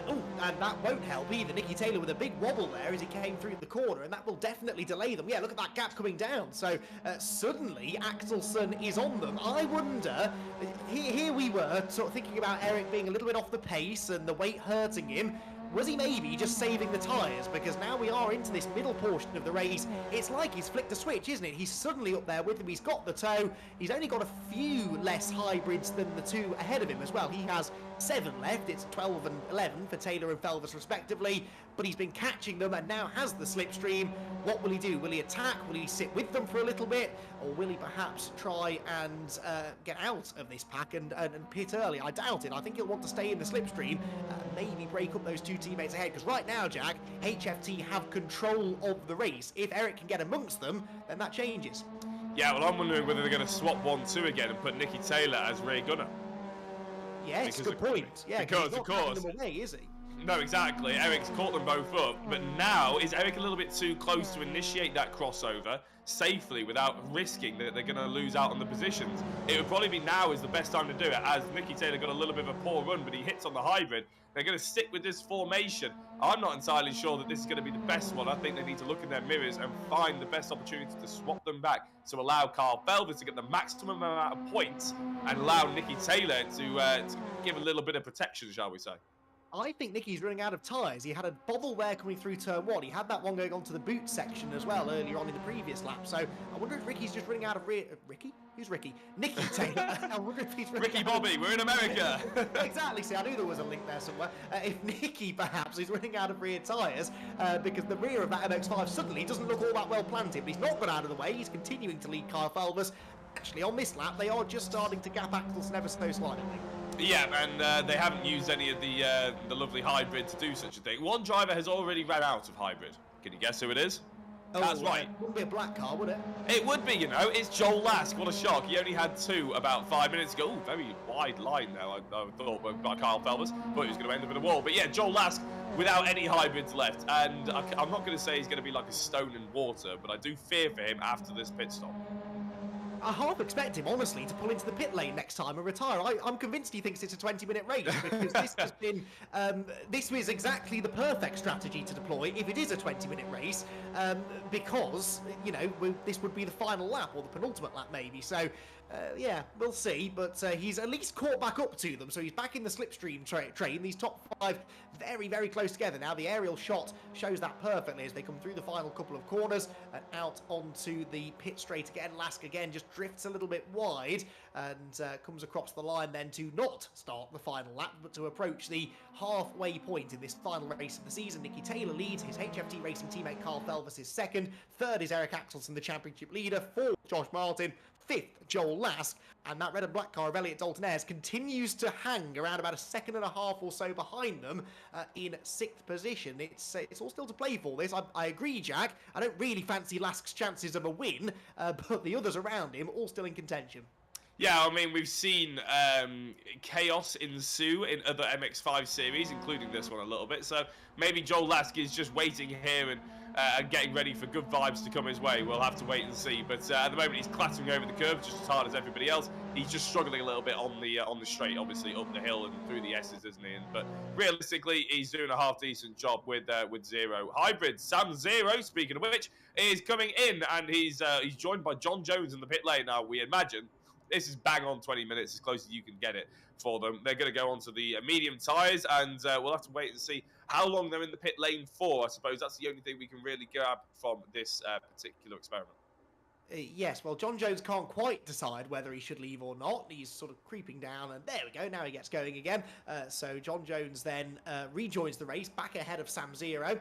And that won't help either. Nicky Taylor with a big wobble there as he came through the corner, and that will definitely delay them. Yeah, look at that gap coming down. So suddenly Axelsen is on them. I wonder, here we were sort of thinking about Eric being a little bit off the pace and the weight hurting him. Was he maybe just saving the tyres? Because now we are into this middle portion of the race. It's like he's flicked a switch, isn't it? He's suddenly up there with them. He's got the tow. He's only got a few less hybrids than the two ahead of him as well. He has 7 left. It's 12 and 11 for Taylor and Felvers respectively. But he's been catching them and now has the slipstream. What will he do? Will he attack? Will he sit with them for a little bit? Or will he perhaps try and get out of this pack and pit early? I doubt it. I think he'll want to stay in the slipstream and maybe break up those two teammates ahead. Because right now, Jack, HFT have control of the race. If Eric can get amongst them, then that changes. Yeah, well, I'm wondering whether they're going to swap 1-2 again and put Nicky Taylor as rear gunner. Yes, good point. Yeah, because he's not of course. them away, is he? No, exactly. Eric's caught them both up, but now is Eric a little bit too close to initiate that crossover safely without risking that they're going to lose out on the positions? It would probably be now is the best time to do it, as Nicky Taylor got a little bit of a poor run, but he hits on the hybrid. They're going to stick with this formation. I'm not entirely sure that this is going to be the best one. I think they need to look in their mirrors and find the best opportunity to swap them back to allow Carl Felvers to get the maximum amount of points and allow Nicky Taylor to give a little bit of protection, shall we say. I think Nicky's running out of tyres. He had a bobble there coming through turn 1. He had that one going on to the boot section as well earlier on in the previous lap. So I wonder if Ricky's just running out of rear... Ricky? Who's Ricky? Nicky Taylor. I wonder if he's Ricky Bobby, we're in America. Exactly. See, I knew there was a link there somewhere. If Nicky perhaps is running out of rear tyres because the rear of that MX5 suddenly doesn't look all that well planted. But he's not got out of the way. He's continuing to lead Kyle Felvers. Actually, on this lap, they are just starting to gap Axelsen ever so slightly. Yeah, and they haven't used any of the lovely hybrid to do such a thing. One driver has already ran out of hybrid. Can you guess who it is? Oh, that's right. Wouldn't be a black car, would it? It would be, you know. It's Joel Lask. What a shock. He only had 2 about 5 minutes ago. Ooh, very wide line there, I thought, by Kyle Felvers. Thought he was going to end up in a wall. But yeah, Joel Lask without any hybrids left. And I'm not going to say he's going to be like a stone in water, but I do fear for him after this pit stop. I half expect him, honestly, to pull into the pit lane next time and retire. I'm convinced he thinks it's a 20-minute race, because this has been... this was exactly the perfect strategy to deploy if it is a 20-minute race, because, you know, this would be the final lap, or the penultimate lap, maybe. So, yeah, we'll see, but he's at least caught back up to them, so he's back in the slipstream train. These top 5 very, very close together now. The aerial shot shows that perfectly as they come through the final couple of corners and out onto the pit straight again. Lask again just drifts a little bit wide and comes across the line then to not start the final lap, but to approach the halfway point in this final race of the season. Nicky Taylor leads, his HFT Racing teammate Carl Felvers is second, third is Eric Axelsen, the championship leader, fourth Josh Martin, 5th, Joel Lask, and that red and black car of Elliot Dalton-Ayres continues to hang around about a second and a half or so behind them in 6th position. It's all still to play for this. I agree, Jack. I don't really fancy Lask's chances of a win, but the others around him all still in contention. Yeah, I mean, we've seen chaos ensue in other MX5 series, including this one a little bit. So maybe Joel Lask is just waiting here and getting ready for good vibes to come his way. We'll have to wait and see. But at the moment, he's clattering over the curves just as hard as everybody else. He's just struggling a little bit on the straight, obviously up the hill and through the S's, isn't he? But realistically, he's doing a half decent job with Zero. Hybrid Sam Zero, speaking of which, is coming in, and he's joined by John Jones in the pit lane. Now we imagine this is bang on 20 minutes, as close as you can get it for them. They're going to go onto the medium tyres, and we'll have to wait and see how long they're in the pit lane for. I suppose that's the only thing we can really grab from this particular experiment. Yes, well, John Jones can't quite decide whether he should leave or not. He's sort of creeping down, and there we go. Now he gets going again. So John Jones then rejoins the race, back ahead of Sam Zero,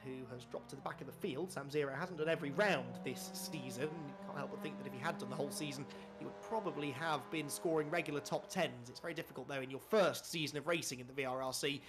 who has dropped to the back of the field. Sam Zero hasn't done every round this season. You can't help but think that if he had done the whole season, he would probably have been scoring regular top 10s. It's very difficult, though, in your first season of racing in the VRRC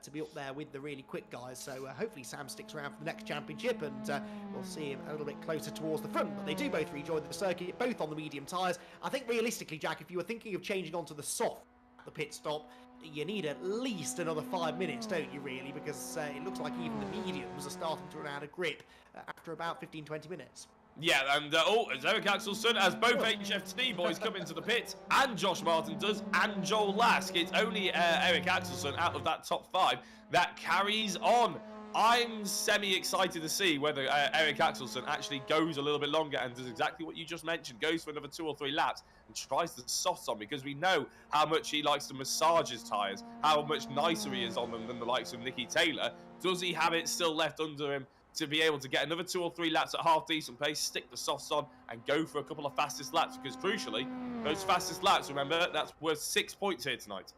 to be up there with the really quick guys. So hopefully Sam sticks around for the next championship, and we'll see him a little bit closer towards the front. But they do both rejoin the circuit, both on the medium tyres. I think realistically, Jack, if you were thinking of changing onto the soft at the pit stop, you need at least another 5 minutes, don't you, really? Because it looks like even the mediums are starting to run out of grip after about 15-20 minutes. Yeah, and as Eric Axelson, as both HFT boys come into the pit, and Josh Martin does, and Joel Lask, it's only Eric Axelson out of that top 5 that carries on. I'm semi-excited to see whether Eric Axelson actually goes a little bit longer and does exactly what you just mentioned, goes for another 2 or 3 laps and tries the softs on, because we know how much he likes to massage his tyres, how much nicer he is on them than the likes of Nicky Taylor. Does he have it still left under him to be able to get another 2 or 3 laps at half decent pace, stick the softs on, and go for a couple of fastest laps? Because crucially, those fastest laps, remember, that's worth 6 points here tonight.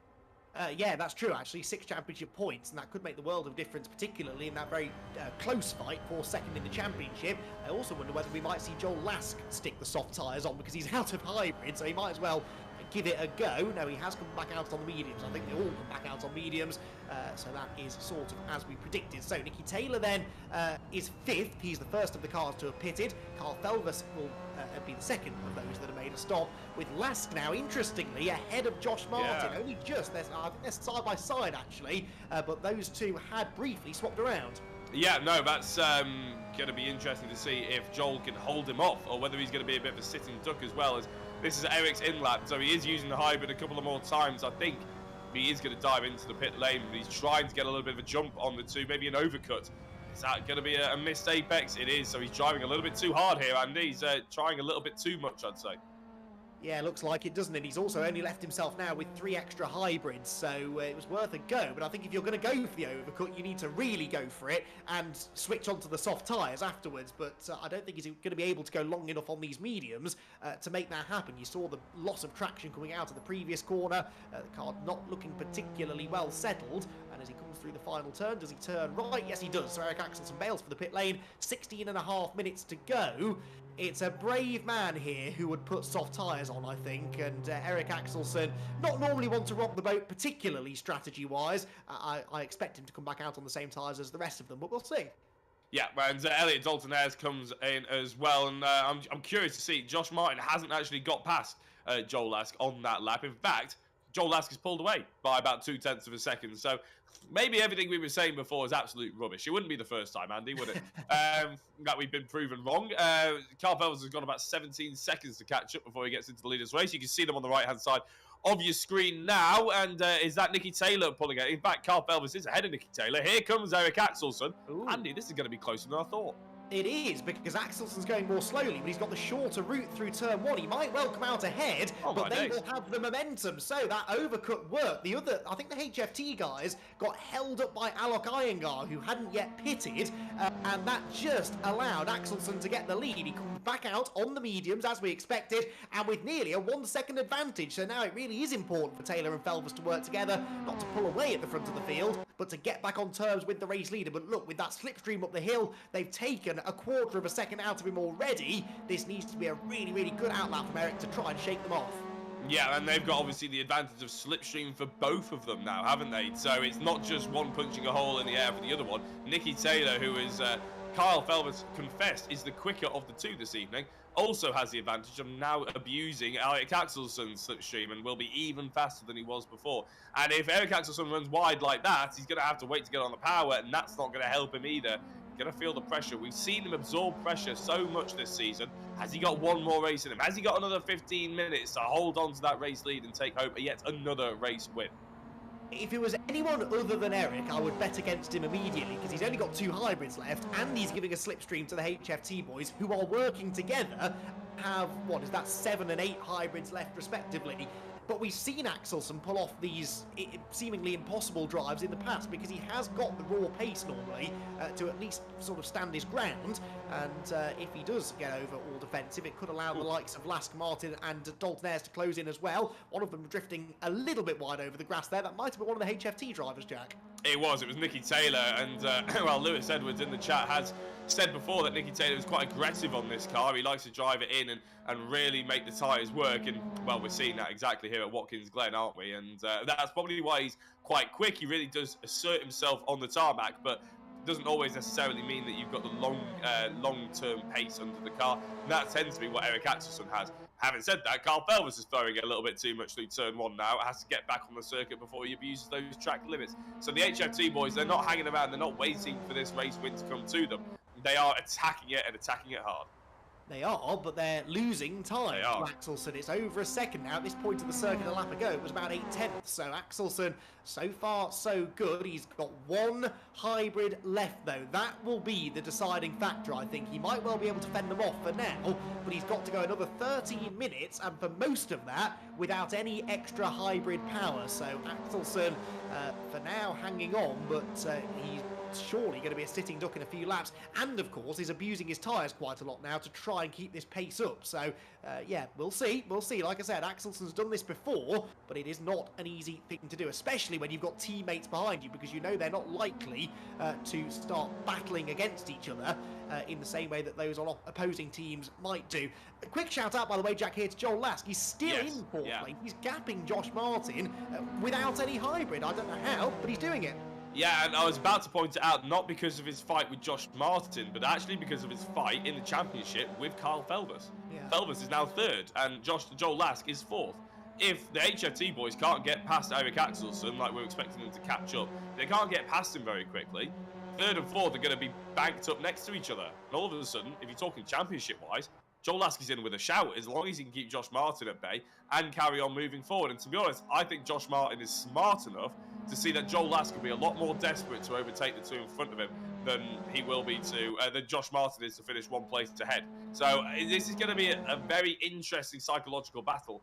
Yeah, that's true, actually. 6 championship points, and that could make the world of difference, particularly in that very close fight for second in the championship. I also wonder whether we might see Joel Lask stick the soft tyres on, because he's out of hybrid, so he might as well give it a go. No, he has come back out on the mediums. I think they all come back out on mediums, so that is sort of as we predicted. So Nicky Taylor then is 5th. He's the first of the cars to have pitted. Carl Felvis will be the second of those that have made a stop, with Lask now, interestingly, ahead of Josh Martin. Yeah. Only just, I think they're side by side, actually, but those two had briefly swapped around. Yeah, no, that's going to be interesting to see if Joel can hold him off, or whether he's going to be a bit of a sitting duck as well, as this is Eric's in lap, so he is using the hybrid a couple of more times. I think he is going to dive into the pit lane, but he's trying to get a little bit of a jump on the 2, maybe an overcut. Is that going to be a missed apex? It is, so he's driving a little bit too hard here, Andy. He's trying a little bit too much, I'd say. Yeah, looks like it, doesn't it? He's also only left himself now with 3 extra hybrids, so it was worth a go. But I think if you're going to go for the overcut, you need to really go for it and switch onto the soft tyres afterwards. But I don't think he's going to be able to go long enough on these mediums to make that happen. You saw the loss of traction coming out of the previous corner. The car not looking particularly well settled. And as he comes through the final turn, does he turn right? Yes, he does. So Eric Axelson bails for the pit lane. 16.5 minutes to go. It's a brave man here who would put soft tyres on, I think, and Eric Axelson not normally want to rock the boat, particularly strategy-wise. I expect him to come back out on the same tyres as the rest of them, but we'll see. Yeah, and Elliot Dalton-Ayres comes in as well, and I'm curious to see. Josh Martin hasn't actually got past Joel Lask on that lap. In fact, Joel Lask is pulled away by about 0.2 of a second, so maybe everything we were saying before is absolute rubbish. It wouldn't be the first time, Andy, would it? That we've been proven wrong. Carl Felvis has got about 17 seconds to catch up before he gets into the leader's race. You can see them on the right-hand side of your screen now. And is that Nicky Taylor pulling it? In fact, Carl Felvis is ahead of Nicky Taylor. Here comes Eric Axelson. Ooh. Andy, this is going to be closer than I thought. It is, because Axelson's going more slowly, but he's got the shorter route through turn 1. He might well come out ahead, but they will have the momentum. So that overcut worked. I think the HFT guys got held up by Alok Iyengar, who hadn't yet pitted, and that just allowed Axelson to get the lead. He comes back out on the mediums, as we expected, and with nearly a 1 second advantage. So now it really is important for Taylor and Felvis to work together, not to pull away at the front of the field, but to get back on terms with the race leader. But look, with that slipstream up the hill, they've taken a 1/4 of a second out of him already. This needs to be a really, really good outlap from Eric to try and shake them off. Yeah, and they've got obviously the advantage of slipstream for both of them now, haven't they? So it's not just one punching a hole in the air for the other one. Nicky Taylor, who is Kyle Felvers confessed is the quicker of the two this evening, also has the advantage of now abusing Eric Axelson's slipstream and will be even faster than he was before. And if Eric Axelson runs wide like that, he's going to have to wait to get on the power, and that's not going to help him either. Going to feel the pressure. We've seen him absorb pressure so much this season. Has he got one more race in him? Has he got another 15 minutes to hold on to that race lead and take home yet another race win? If it was anyone other than Eric, I would bet against him immediately, because he's only got 2 hybrids left, and he's giving a slipstream to the HFT boys, who are working together, have, what is that, 7 and 8 hybrids left respectively. But we've seen Axelson pull off these seemingly impossible drives in the past, because he has got the raw pace normally to at least sort of stand his ground. And if he does get over all defensive, it could allow the likes of Lask, Martin and Dalton Ayres to close in as well. One of them drifting a little bit wide over the grass there. That might have been one of the HFT drivers, Jack. It was Nicky Taylor, and well, Lewis Edwards in the chat has said before that Nicky Taylor was quite aggressive on this car. He likes to drive it in and really make the tyres work, and well, we're seeing that exactly here at Watkins Glen, aren't we? And that's probably why he's quite quick. He really does assert himself on the tarmac, but doesn't always necessarily mean that you've got the long-term pace under the car. And that tends to be what Eric Axelson has. Having said that, Carl Felvers is throwing it a little bit too much through turn 1 now. Has to get back on the circuit before he abuses those track limits. So the HFT boys, they're not hanging around. They're not waiting for this race win to come to them. They are attacking it and attacking it hard. They are, but they're losing time. They are. Axelson, it's over a second now. At this point of the circuit, a lap ago, it was about 8/10. So Axelson, so far, so good. He's got 1 hybrid left, though. That will be the deciding factor, I think. He might well be able to fend them off for now, but he's got to go another 13 minutes, and for most of that, without any extra hybrid power. So Axelson, for now, hanging on, but he's surely going to be a sitting duck in a few laps, and of course he's abusing his tyres quite a lot now to try and keep this pace up. So yeah, we'll see. Like I said, Axelson's done this before, but it is not an easy thing to do, especially when you've got teammates behind you, because you know they're not likely to start battling against each other in the same way that those on opposing teams might do. A quick shout out, by the way, Jack, here to Joel Lask. He's still in 4th place. He's gapping Josh Martin without any hybrid. I don't know how, but he's doing it. Yeah, and I was about to point it out, not because of his fight with Josh Martin, but actually because of his fight in the championship with Kyle Felvers. Yeah. Felvers is now 3rd, and Joel Lask is 4th. If the HFT boys can't get past Eric Axelson, like we're expecting them to catch up, they can't get past him very quickly. 3rd and 4th are going to be banked up next to each other. And all of a sudden, if you're talking championship-wise, Joel Lask is in with a shout, as long as he can keep Josh Martin at bay and carry on moving forward. And to be honest, I think Josh Martin is smart enough to see that Joel Lask will be a lot more desperate to overtake the 2 in front of him than he will be than Josh Martin is to finish 1 place ahead. So this is going to be a very interesting psychological battle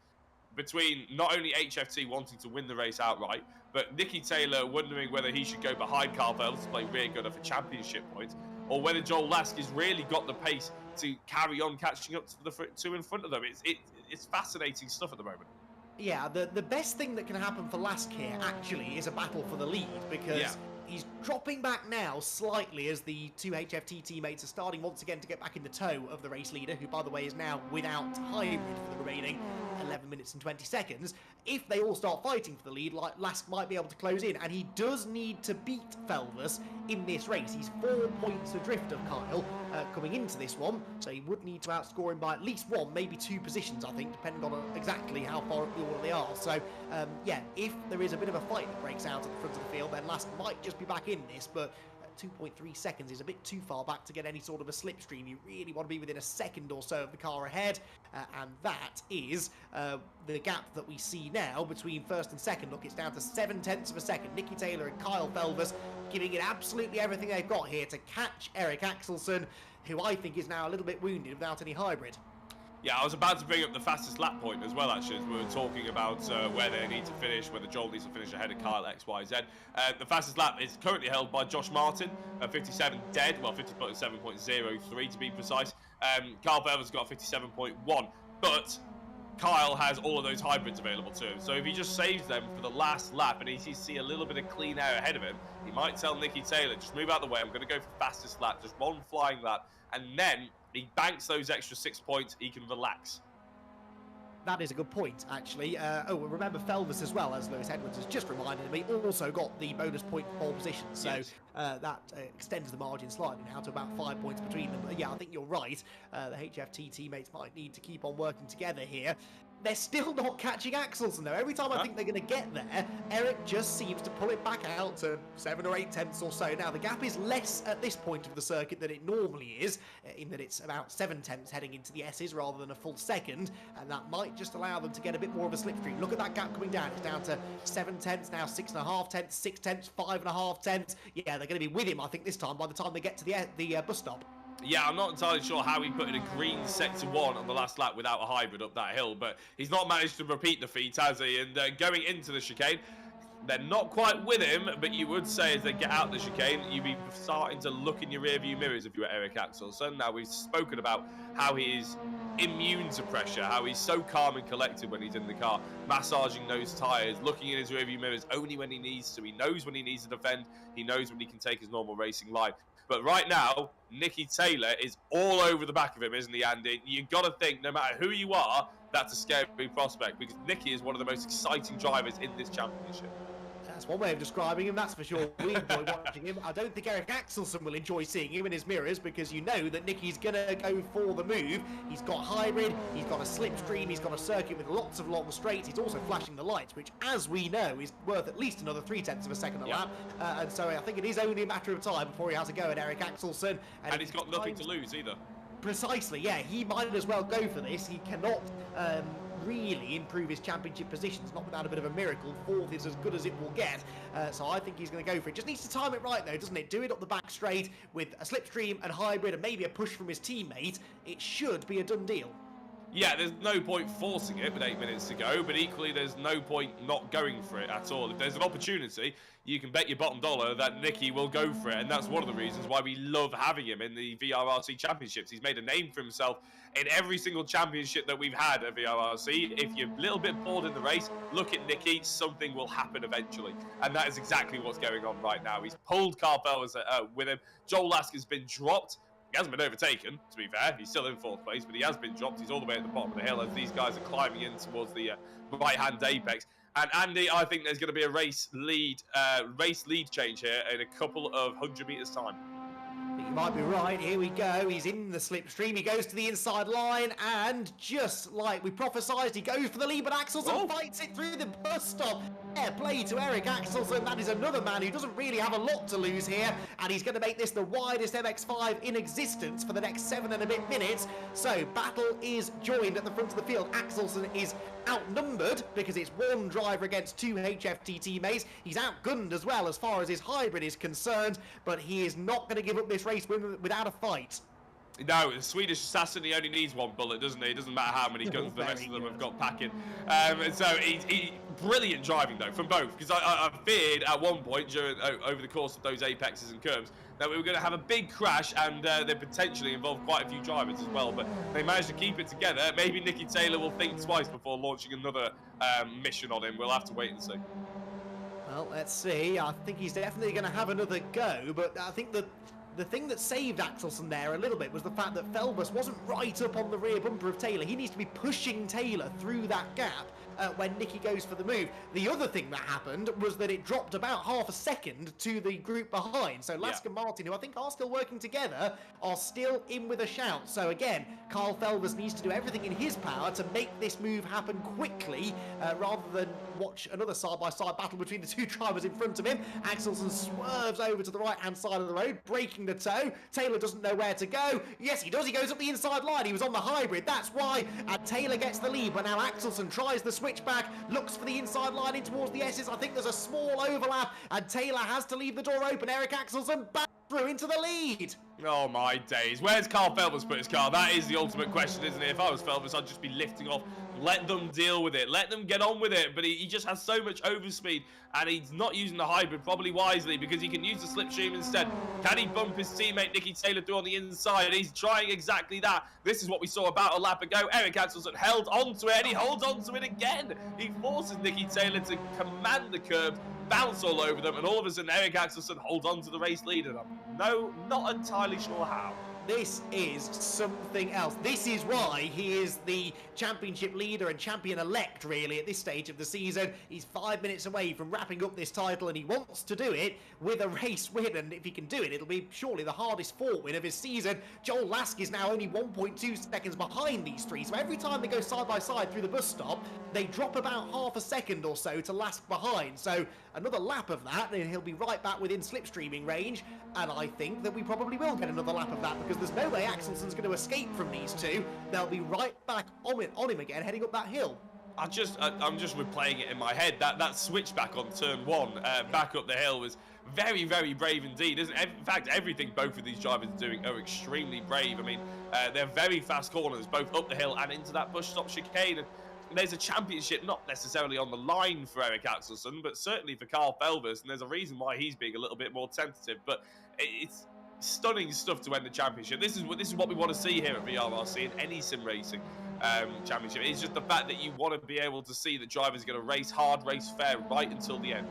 between not only HFT wanting to win the race outright, but Nicky Taylor wondering whether he should go behind Carl Felvers to play rear gunner for championship points, or whether Joel Lask has really got the pace to carry on catching up to the 2 in front of them. It's fascinating stuff at the moment. Yeah, the best thing that can happen for Lask here, actually, is a battle for the lead, because he's dropping back now slightly as the 2 HFT teammates are starting once again to get back in the tow of the race leader, who, by the way, is now without hybrid for the remaining 11 minutes and 20 seconds. If they all start fighting for the lead, like Lask might be able to close in, and he does need to beat Felvers in this race. He's 4 points adrift of Kyle coming into this one, so he would need to outscore him by at least 1, maybe 2 positions, I think, depending on exactly how far up the order they are. So yeah, if there is a bit of a fight that breaks out at the front of the field, then Lask might just be back in this, but 2.3 seconds is a bit too far back to get any sort of a slipstream. You really want to be within a second or so of the car ahead, and that is the gap that we see now between 1st and 2nd. Look, it's down to 0.7 of a second. Nicky Taylor and Kyle Felvers giving it absolutely everything they've got here to catch Eric Axelson, who I think is now a little bit wounded without any hybrid. Yeah, I was about to bring up the fastest lap point as well, actually, as we were talking about where they need to finish, whether Joel needs to finish ahead of Kyle XYZ. The fastest lap is currently held by Josh Martin, 57 dead, well, 57.03 to be precise. Kyle Felvers got 57.1, but Kyle has all of those hybrids available to him. So if he just saves them for the last lap and he sees a little bit of clean air ahead of him, he might tell Nicky Taylor, just move out of the way, I'm going to go for fastest lap, just 1 flying lap, and then he banks those extra 6 points, he can relax. That is a good point, actually. Remember Felvis as well, as Lewis Edwards has just reminded me, also got the bonus point for pole position. So Yes. that extends the margin slightly now to about 5 points between them. But yeah, I think you're right. The HFT teammates might need to keep on working together here. They're still not catching Axelson, though. Every time I think they're going to get there, Eric just seems to pull it back out to 7 or 8 tenths or so. Now, the gap is less at this point of the circuit than it normally is, in that it's about 7 tenths heading into the S's rather than a full second, and that might just allow them to get a bit more of a slipstream. Look at that gap coming down. It's down to 7 tenths, now 6.5 tenths, 6 tenths, 5.5 tenths. Yeah, they're going to be with him, I think, this time by the time they get to the bus stop. Yeah, I'm not entirely sure how he put in a green sector 1 on the last lap without a hybrid up that hill, but he's not managed to repeat the feat, has he? And going into the chicane, they're not quite with him, but you would say as they get out the chicane, you'd be starting to look in your rearview mirrors if you were Eric Axelson. Now, we've spoken about how he is immune to pressure, how he's so calm and collected when he's in the car, massaging those tyres, looking in his rearview mirrors only when he needs to. He knows when he needs to defend. He knows when he can take his normal racing line. But right now, Nicky Taylor is all over the back of him, isn't he, Andy? You've got to think, no matter who you are, that's a scary prospect, because Nicky is one of the most exciting drivers in this championship. That's one way of describing him, that's for sure. We enjoy watching him. I don't think Eric Axelson will enjoy seeing him in his mirrors, because you know that Nicky's going to go for the move. He's got hybrid, he's got a slipstream, he's got a circuit with lots of long straights. He's also flashing the lights, which, as we know, is worth at least another 0.3 of a second a lap. And so I think it is only a matter of time before he has to go at Eric Axelson. And he's got nothing to lose either. Precisely, yeah. He might as well go for this. He cannot really improve his championship positions, not without a bit of a miracle. 4th is as good as it will get, so I think he's going to go for it. Just needs to time it right, though, doesn't it? Do it up the back straight with a slipstream and hybrid and maybe a push from his teammate. It should be a done deal. Yeah, there's no point forcing it with 8 minutes to go, but equally there's no point not going for it at all. If there's an opportunity, you can bet your bottom dollar that Nicky will go for it, and that's one of the reasons why we love having him in the VRRC championships. He's made a name for himself in every single championship that we've had at VRRC. If you're a little bit bored in the race, look at Nicky, something will happen eventually, and that is exactly what's going on right now. He's pulled Carl Felvis with him. Joel Lasker's been dropped. He hasn't been overtaken, to be fair. He's still in 4th place, but he has been dropped. He's all the way at the bottom of the hill as these guys are climbing in towards the right-hand apex. And Andy, I think there's going to be a race lead change here in a couple of 100 meters time. You might be right. Here we go. He's in the slipstream. He goes to the inside line, and just like we prophesied, he goes for the lead, but Axelson fights it through the bus stop. Fair play to Eric Axelson. That is another man who doesn't really have a lot to lose here, and he's going to make this the widest MX5 in existence for the next 7 and a bit minutes. So battle is joined at the front of the field. Axelson is outnumbered because it's one driver against 2 HFT teammates. He's outgunned as well as far as his hybrid is concerned, but he is not going to give up this race without a fight. No, the Swedish assassin, he only needs 1 bullet, doesn't he? It doesn't matter how many guns the rest of them have got packing. So he brilliant driving, though, from both. Because I feared at one point during over the course of those apexes and curbs that we were going to have a big crash, and they potentially involved quite a few drivers as well. But they managed to keep it together. Maybe Nicky Taylor will think twice before launching another mission on him. We'll have to wait and see. Well, let's see. I think he's definitely going to have another go, but I think that the thing that saved Axelson there a little bit was the fact that Felvis wasn't right up on the rear bumper of Taylor. He needs to be pushing Taylor through that gap when Nicky goes for the move. The other thing that happened was that it dropped about half a second to the group behind. So Lask and Martin, who I think are still working together, are still in with a shout. So again, Carl Felvis needs to do everything in his power to make this move happen quickly rather than watch another side-by-side battle between the 2 drivers in front of him. Axelson swerves over to the right-hand side of the road, breaking the toe. Taylor doesn't know where to go. Yes, he does. He goes up the inside line. He was on the hybrid. That's why. And Taylor gets the lead, but now Axelson tries the switchback, looks for the inside line in towards the S's. I think there's a small overlap, and Taylor has to leave the door open. Eric Axelson back through into the lead. Oh my days. Where's Carl Felvis put his car? That is the ultimate question, isn't it? If I was Felvis, I'd just be lifting off. Let them deal with it. Let them get on with it. But he just has so much overspeed, and he's not using the hybrid probably wisely because he can use the slipstream instead. Can he bump his teammate Nicky Taylor through on the inside? He's trying exactly that. This is what we saw about a lap ago. Eric Axelson held onto it, and he holds onto it again. He forces Nicky Taylor to command the curb, bounce all over them, and all of a sudden Eric Axelson holds on to the race lead, and I'm not entirely sure how. this is something else. This is why he is the championship leader and champion-elect, really, at this stage of the season. He's 5 minutes away from wrapping up this title, and he wants to do it with a race win, and if he can do it, it'll be surely the hardest fought win of his season. Joel Lask is now only 1.2 seconds behind these three, so every time they go side by side through the bus stop, they drop about half a second or so to Lask behind. So another lap of that, and he'll be right back within slipstreaming range, and I think that we probably will get another lap of that, because there's no way Axelson's going to escape from these two. They'll be right back on him again, heading up that hill. I'm just replaying it in my head. That switchback on turn one, back up the hill, was very, very brave indeed. In fact, everything both of these drivers are doing are extremely brave. I mean, they're very fast corners, both up the hill and into that bus stop chicane. And there's a championship not necessarily on the line for Eric Axelson, but certainly for Carl Felvers, and there's a reason why he's being a little bit more tentative. But it's stunning stuff to end the championship. This is what we want to see here at VRRC in any sim racing championship. It's just the fact that you want to be able to see the drivers going to race hard, race fair right until the end.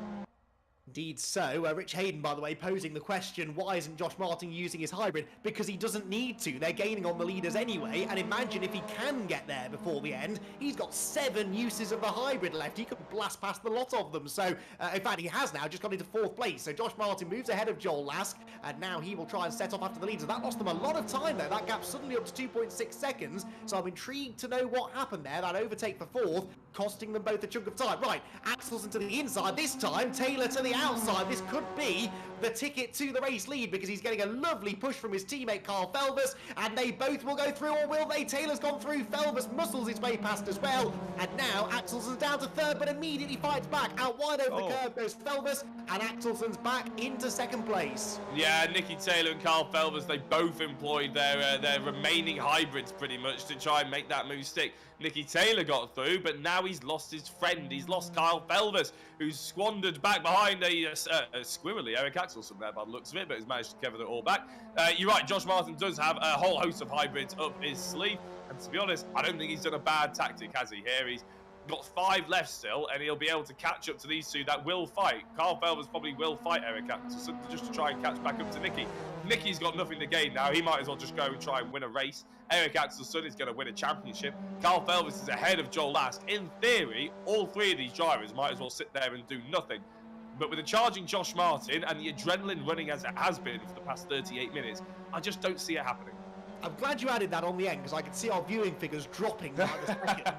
Indeed so. Rich Hayden, by the way, posing the question, why isn't Josh Martin using his hybrid? Because he doesn't need to. They're gaining on the leaders anyway, and imagine if he can get there before the end. He's got 7 uses of the hybrid left. He could blast past the lot of them. So, in fact, he has now just got into 4th place. So Josh Martin moves ahead of Joel Lask, and now he will try and set off after the leaders. That lost them a lot of time, though. That gap suddenly up to 2.6 seconds. So I'm intrigued to know what happened there. That overtake for 4th, costing them both a chunk of time. Right, Axelson to the inside this time, Taylor to the outside. This could be the ticket to the race lead, because he's getting a lovely push from his teammate Carl Felvers, and they both will go through, or will they? Taylor's gone through, Felvers muscles his way past as well, and now Axelson's down to 3rd, but immediately fights back. Out wide over the curve goes Felvers, and Axelson's back into 2nd place. Yeah, Nicky Taylor and Carl Felvers, they both employed their remaining hybrids pretty much to try and make that move stick. Nicky Taylor got through, but now he's lost his friend. He's lost Kyle Felvers, who's squandered back behind a squirrely Eric Axelson there by the looks of it, but has managed to cover it all back. You're right, Josh Martin does have a whole host of hybrids up his sleeve, and to be honest, I don't think he's done a bad tactic, has he? Here he's got 5 left still, and he'll be able to catch up to these two that will fight. Carl Felvers probably will fight Eric Axelson just to try and catch back up to Nicky. Nicky's got nothing to gain now. He might as well just go and try and win a race. Eric Axelson is going to win a championship. Carl Felvers is ahead of Joel Lask. In theory, all 3 of these drivers might as well sit there and do nothing. But with a charging Josh Martin and the adrenaline running as it has been for the past 38 minutes, I just don't see it happening. I'm glad you added that on the end, because I can see our viewing figures dropping by the second.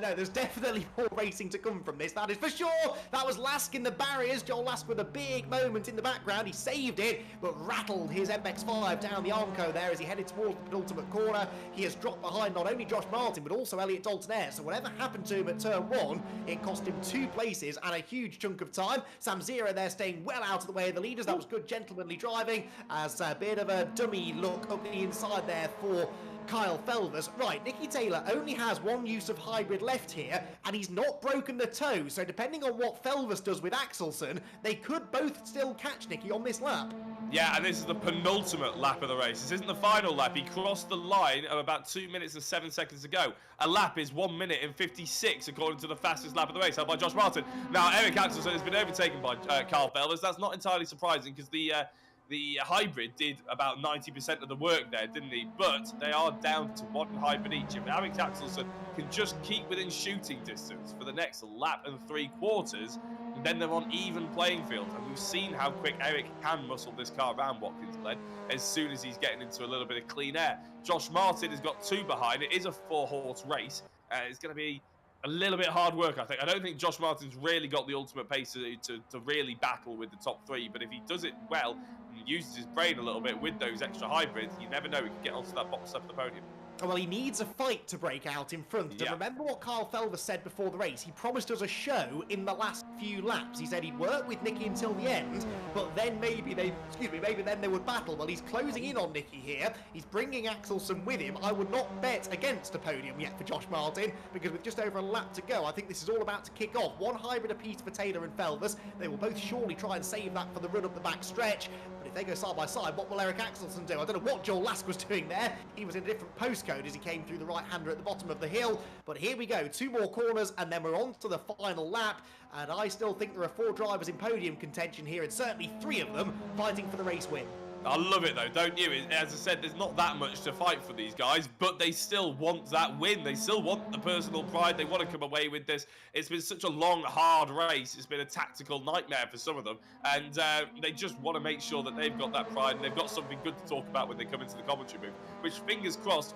No, there's definitely more racing to come from this, that is for sure. That was Lask in the barriers. Joel Lask with a big moment in the background. He saved it, but rattled his MX5 down the Armco there as he headed towards the penultimate corner. He has dropped behind not only Josh Martin, but also Elliot Dalton-Ayre. So whatever happened to him at turn 1, it cost him 2 places and a huge chunk of time. Sam Zero there staying well out of the way of the leaders. That was good gentlemanly driving, as a bit of a dummy look up the inside there for Kyle Felvers. Right, Nicky Taylor only has 1 use of hybrid left here, and he's not broken the toe, so depending on what Felvers does with Axelson, they could both still catch Nicky on this lap. Yeah, and this is the penultimate lap of the race. This isn't the final lap. He crossed the line at about 2 minutes and 7 seconds to go. A lap is 1 minute and 56, according to the fastest lap of the race, held by Josh Martin. Now, Eric Axelson has been overtaken by Carl Felvers. That's not entirely surprising, because the hybrid did about 90% of the work there, didn't he? But they are down to 1 hybrid each. If Eric Axelson can just keep within shooting distance for the next lap and 3/4, then they're on even playing field. And we've seen how quick Eric can muscle this car around Watkins Glen as soon as he's getting into a little bit of clean air. Josh Martin has got 2 behind. It is a 4-horse race. It's going to be a little bit hard work, I think. I don't think Josh Martin's really got the ultimate pace to really battle with the top 3, but if he does it well and uses his brain a little bit with those extra hybrids, you never know, he can get onto that box up the podium. Well, he needs a fight to break out in front. And remember what Carl Felvers said before the race. He promised us a show in the last few laps. He said he'd work with Nicky until the end, but then maybe then they would battle. Well, he's closing in on Nicky here. He's bringing Axelson with him. I would not bet against a podium yet for Josh Martin, because with just over a lap to go, I think this is all about to kick off. 1 hybrid apiece for Taylor and Felvers. They will both surely try and save that for the run up the back stretch. But if they go side by side, what will Eric Axelson do? I don't know what Joel Lask was doing there. He was in a different postcode as he came through the right-hander at the bottom of the hill. But here we go, 2 more corners, and then we're on to the final lap. And I still think there are 4 drivers in podium contention here, and certainly 3 of them fighting for the race win. I love it though, don't you? As I said, there's not that much to fight for these guys, but they still want that win. They still want the personal pride. They want to come away with this. It's been such a long, hard race. It's been a tactical nightmare for some of them, and they just want to make sure that they've got that pride and they've got something good to talk about when they come into the commentary booth, which, fingers crossed,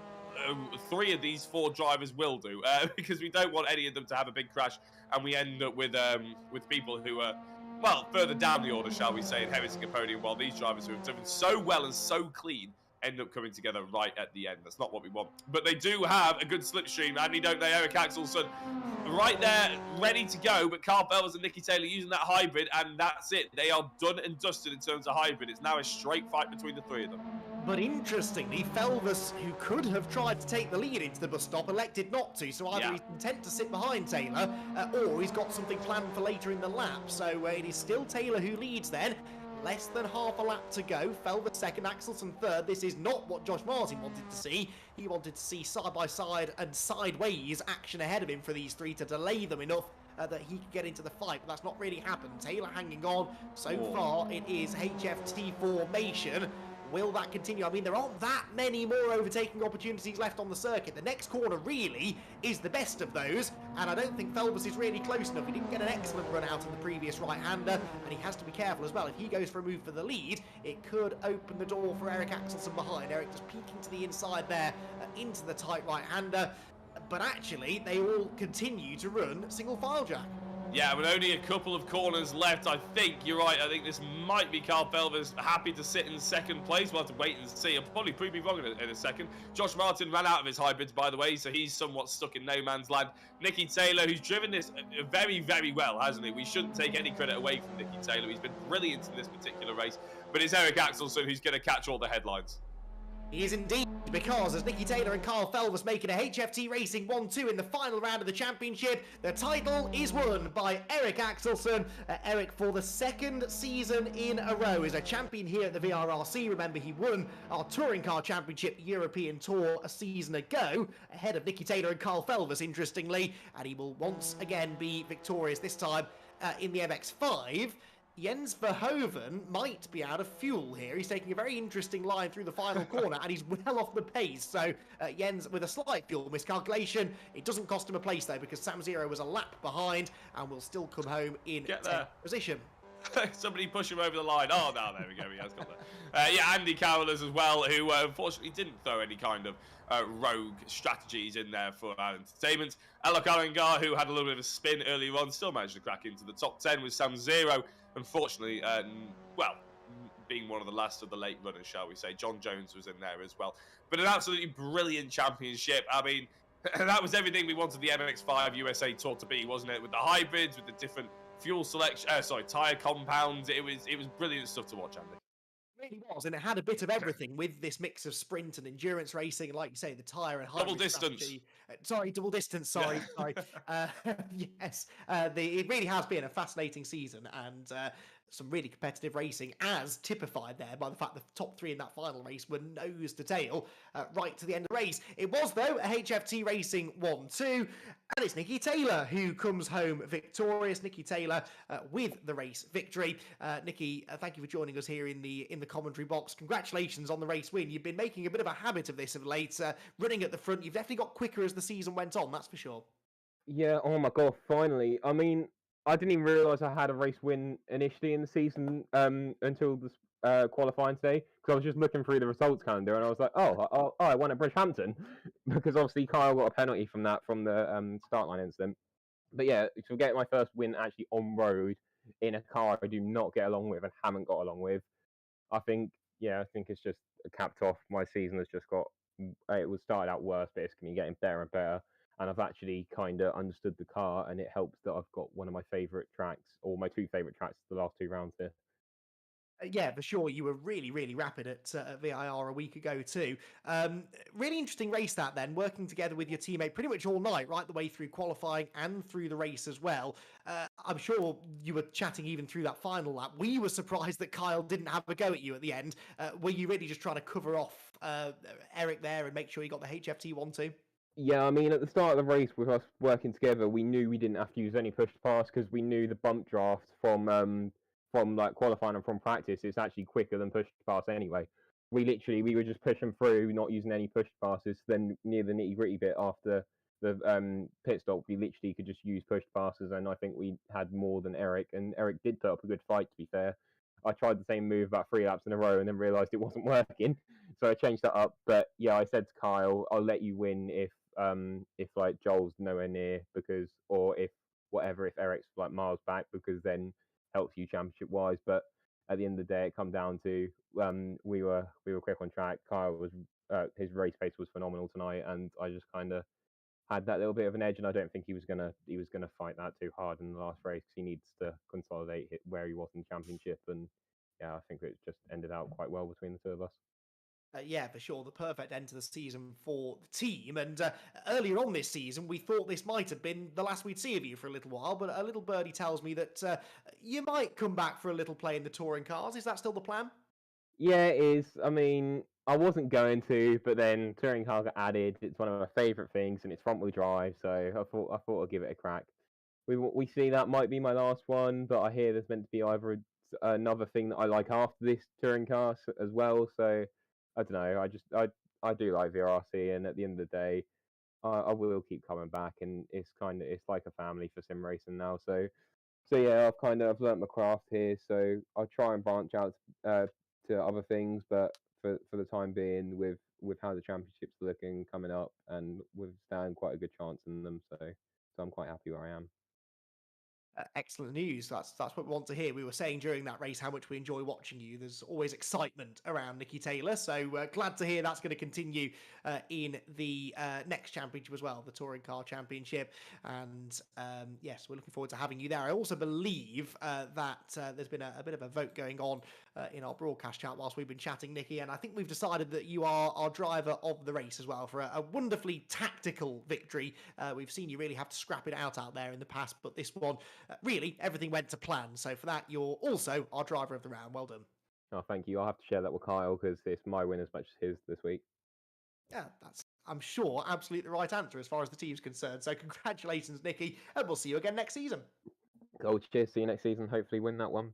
3 of these 4 drivers will do, because we don't want any of them to have a big crash and we end up with people who are, well, further down the order, shall we say, inheriting a podium, while these drivers who have driven so well and so clean end up coming together right at the end. That's not what we want. But they do have a good slipstream, Andy, don't they? Eric Axelsson right there, ready to go, but Carl Felvers and Nicky Taylor using that hybrid, and that's it. They are done and dusted in terms of hybrid. It's now a straight fight between the 3 of them. But interestingly, Felvers, who could have tried to take the lead into the bus stop, elected not to. So either he's content to sit behind Taylor, or he's got something planned for later in the lap. So it is still Taylor who leads then. Less than half a lap to go. Felvers second, Axelsson third. This is not what Josh Martin wanted to see. He wanted to see side-by-side and sideways action ahead of him for these 3 to delay them enough that he could get into the fight. But that's not really happened. Taylor hanging on. So far, it is HFT formation. Will that continue? I mean, there aren't that many more overtaking opportunities left on the circuit. The next corner really is the best of those, and I don't think Felvers is really close enough. He didn't get an excellent run out of the previous right-hander, and he has to be careful as well. If he goes for a move for the lead, it could open the door for Eric Axelsson behind. Eric just peeking to the inside there, into the tight right-hander, but actually, they all continue to run single file, Jack. Yeah, with only a couple of corners left, I think you're right. I think this might be Carl Felvers happy to sit in second place. We'll have to wait and see. I'll probably prove me wrong in a second. Josh Martin ran out of his hybrids, by the way, so he's somewhat stuck in no man's land. Nicky Taylor, who's driven this very, very well, hasn't he? We shouldn't take any credit away from Nicky Taylor. He's been brilliant in this particular race, but it's Eric Axelsson who's going to catch all the headlines. He is indeed, because as Nicky Taylor and Carl Felvers making a HFT Racing 1-2 in the final round of the championship, the title is won by Eric Axelsson. Eric, for the 2nd season in a row, is a champion here at the VRRC. Remember, he won our Touring Car Championship European Tour a season ago, ahead of Nicky Taylor and Carl Felvers, interestingly, and he will once again be victorious, this time in the MX5. Jens Verhoeven might be out of fuel here. He's taking a very interesting line through the final corner, and he's well off the pace. So Jens, with a slight fuel miscalculation, it doesn't cost him a place though, because Sam Zero was a lap behind and will still come home in 10th position. Somebody push him over the line. Oh, no, there we go. He has got that. Yeah, Andy Carrollers as well, who unfortunately didn't throw any kind of rogue strategies in there for our entertainment. Alok Alangar, who had a little bit of a spin earlier on, still managed to crack into the top 10 with Sam Zero. Unfortunately, well, being one of the last of the late runners, shall we say. John Jones was in there as well. But an absolutely brilliant championship. I mean, that was everything we wanted the MX5 USA Tour to be, wasn't it? With the hybrids, with the different fuel selection, tyre compounds. It was brilliant stuff to watch, Andy. It really was, and it had a bit of everything with this mix of sprint and endurance racing, and like you say, the tyre and hybrid double distance. Double distance. Sorry. Yes, it really has been a fascinating season, and some really competitive racing, as typified there by the fact the top 3 in that final race were nose to tail right to the end of the race. It was, though, a HFT Racing 1-2, and it's Nicky Taylor who comes home victorious. Nicky Taylor with the race victory. Nicky, thank you for joining us here in the commentary box. Congratulations on the race win. You've been making a bit of a habit of this of late, running at the front. You've definitely got quicker as the season went on, that's for sure. Yeah, oh my god, finally. I mean, I didn't even realise I had a race win initially in the season until the qualifying today, because I was just looking through the results calendar and I was like, oh, I won at Bridgehampton, because obviously Kyle got a penalty from the start line incident. But yeah, to get my first win actually on road in a car I do not get along with and haven't got along with, I think it's just capped off. My season has just got, it was started out worse, but it's been getting better and better. And I've actually kind of understood the car, and it helps that I've got one of my favourite tracks, or my 2 favourite tracks, the last 2 rounds here. Yeah, for sure. You were really, really rapid at VIR a week ago too. Really interesting race that then, working together with your teammate pretty much all night, right the way through qualifying and through the race as well. I'm sure you were chatting even through that final lap. We were surprised that Kyle didn't have a go at you at the end. Were you really just trying to cover off Eric there and make sure you got the HFT 1-2? Yeah, I mean, at the start of the race, with us working together, we knew we didn't have to use any push to pass, because we knew the bump draft from from like qualifying and from practice, it's actually quicker than push pass anyway. We were just pushing through, not using any push passes. Then near the nitty gritty bit after the pit stop, we literally could just use push passes, and I think we had more than Eric. And Eric did put up a good fight, to be fair. I tried the same move about 3 laps in a row, and then realised it wasn't working, so I changed that up. But yeah, I said to Kyle, I'll let you win if like Joel's nowhere near, because or if Eric's like miles back, because then helps you championship wise. But at the end of the day, it come down to we were quick on track. Kyle was his race pace was phenomenal tonight, and I just kind of had that little bit of an edge, and I don't think he was gonna fight that too hard in the last race, because he needs to consolidate where he was in the championship. And yeah, I think it just ended out quite well between the two of us. Yeah, for sure. The perfect end to the season for the team. And earlier on this season, we thought this might have been the last we'd see of you for a little while. But a little birdie tells me that you might come back for a little play in the touring cars. Is that still the plan? Yeah, it is. I mean, I wasn't going to, but then touring car got added. It's one of my favourite things, and it's front wheel drive, so I thought I'd give it a crack. We see that might be my last one, but I hear there's meant to be either another thing that I like after this touring car as well. So I don't know. I do like VRRC, and at the end of the day, I will keep coming back, and it's like a family for sim racing now. So yeah, I've learnt my craft here. So I'll try and branch out to other things, but for the time being, with how the championships are looking coming up, and we stand quite a good chance in them. So I'm quite happy where I am. Excellent news. That's what we want to hear. We were saying during that race how much we enjoy watching you. There's always excitement around Nicky Taylor, so glad to hear that's going to continue in the next championship as well, the Touring Car Championship. And yes, we're looking forward to having you there. I also believe that there's been a bit of a vote going on in our broadcast chat whilst we've been chatting, Nicky, and I think we've decided that you are our driver of the race as well for a wonderfully tactical victory. We've seen you really have to scrap it out there in the past, but this one, really, everything went to plan. So for that, you're also our driver of the round. Well done. Oh, thank you. I'll have to share that with Kyle, because it's my win as much as his this week. Yeah, that's, I'm sure, absolutely the right answer as far as the team's concerned. So congratulations, Nicky, and we'll see you again next season. Oh, cheers. See you next season. Hopefully win that one.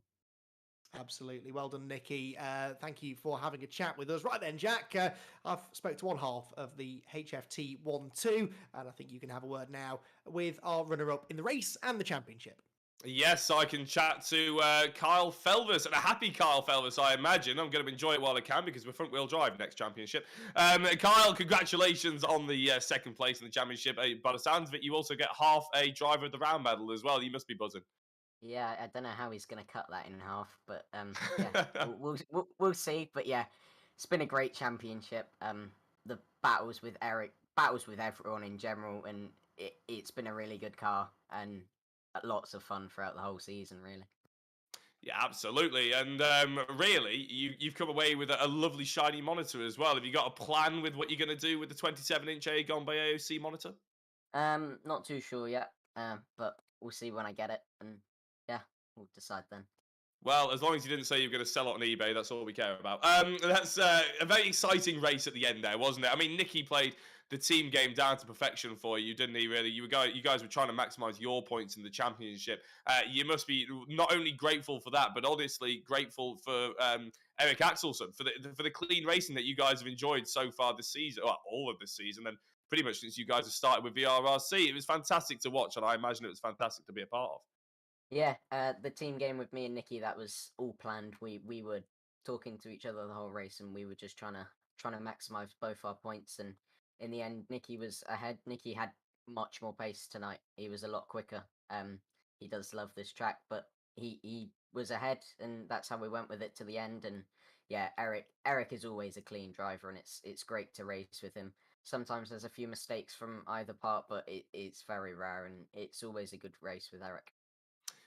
Absolutely. Well done, Nicky. Thank you for having a chat with us. Right then, Jack, I've spoke to one half of the HFT 1-2, and I think you can have a word now with our runner-up in the race and the championship. Yes, I can chat to Kyle Felvers, and a happy Kyle Felvers, I imagine. I'm going to enjoy it while I can, because we're front-wheel drive next championship. Kyle, congratulations on the second place in the championship. By the sounds of it, you also get half a driver of the round medal as well. You must be buzzing. Yeah, I don't know how he's going to cut that in half, but yeah, we'll see. But yeah, it's been a great championship. The battles with Eric, battles with everyone in general, and it's been a really good car, and lots of fun throughout the whole season, really. Yeah, absolutely. And really, you've come away with a lovely shiny monitor as well. Have you got a plan with what you're going to do with the 27-inch AGON by AOC monitor? Not too sure yet, but we'll see when I get it, and yeah, we'll decide then. Well, as long as you didn't say you were going to sell it on eBay, that's all we care about. That's a very exciting race at the end there, wasn't it? I mean, Nicky played the team game down to perfection for you, didn't he, really? You guys were trying to maximise your points in the championship. You must be not only grateful for that, but honestly grateful for Eric Axelson, for the clean racing that you guys have enjoyed so far this season, well, all of this season, and pretty much since you guys have started with VRRC. It was fantastic to watch, and I imagine it was fantastic to be a part of. Yeah, the team game with me and Nicky, that was all planned. We were talking to each other the whole race, and we were just trying to maximise both our points. And in the end, Nicky was ahead. Nicky had much more pace tonight. He was a lot quicker. He does love this track, but he was ahead, and that's how we went with it to the end. And yeah, Eric is always a clean driver, and it's great to race with him. Sometimes there's a few mistakes from either part, but it's very rare, and it's always a good race with Eric.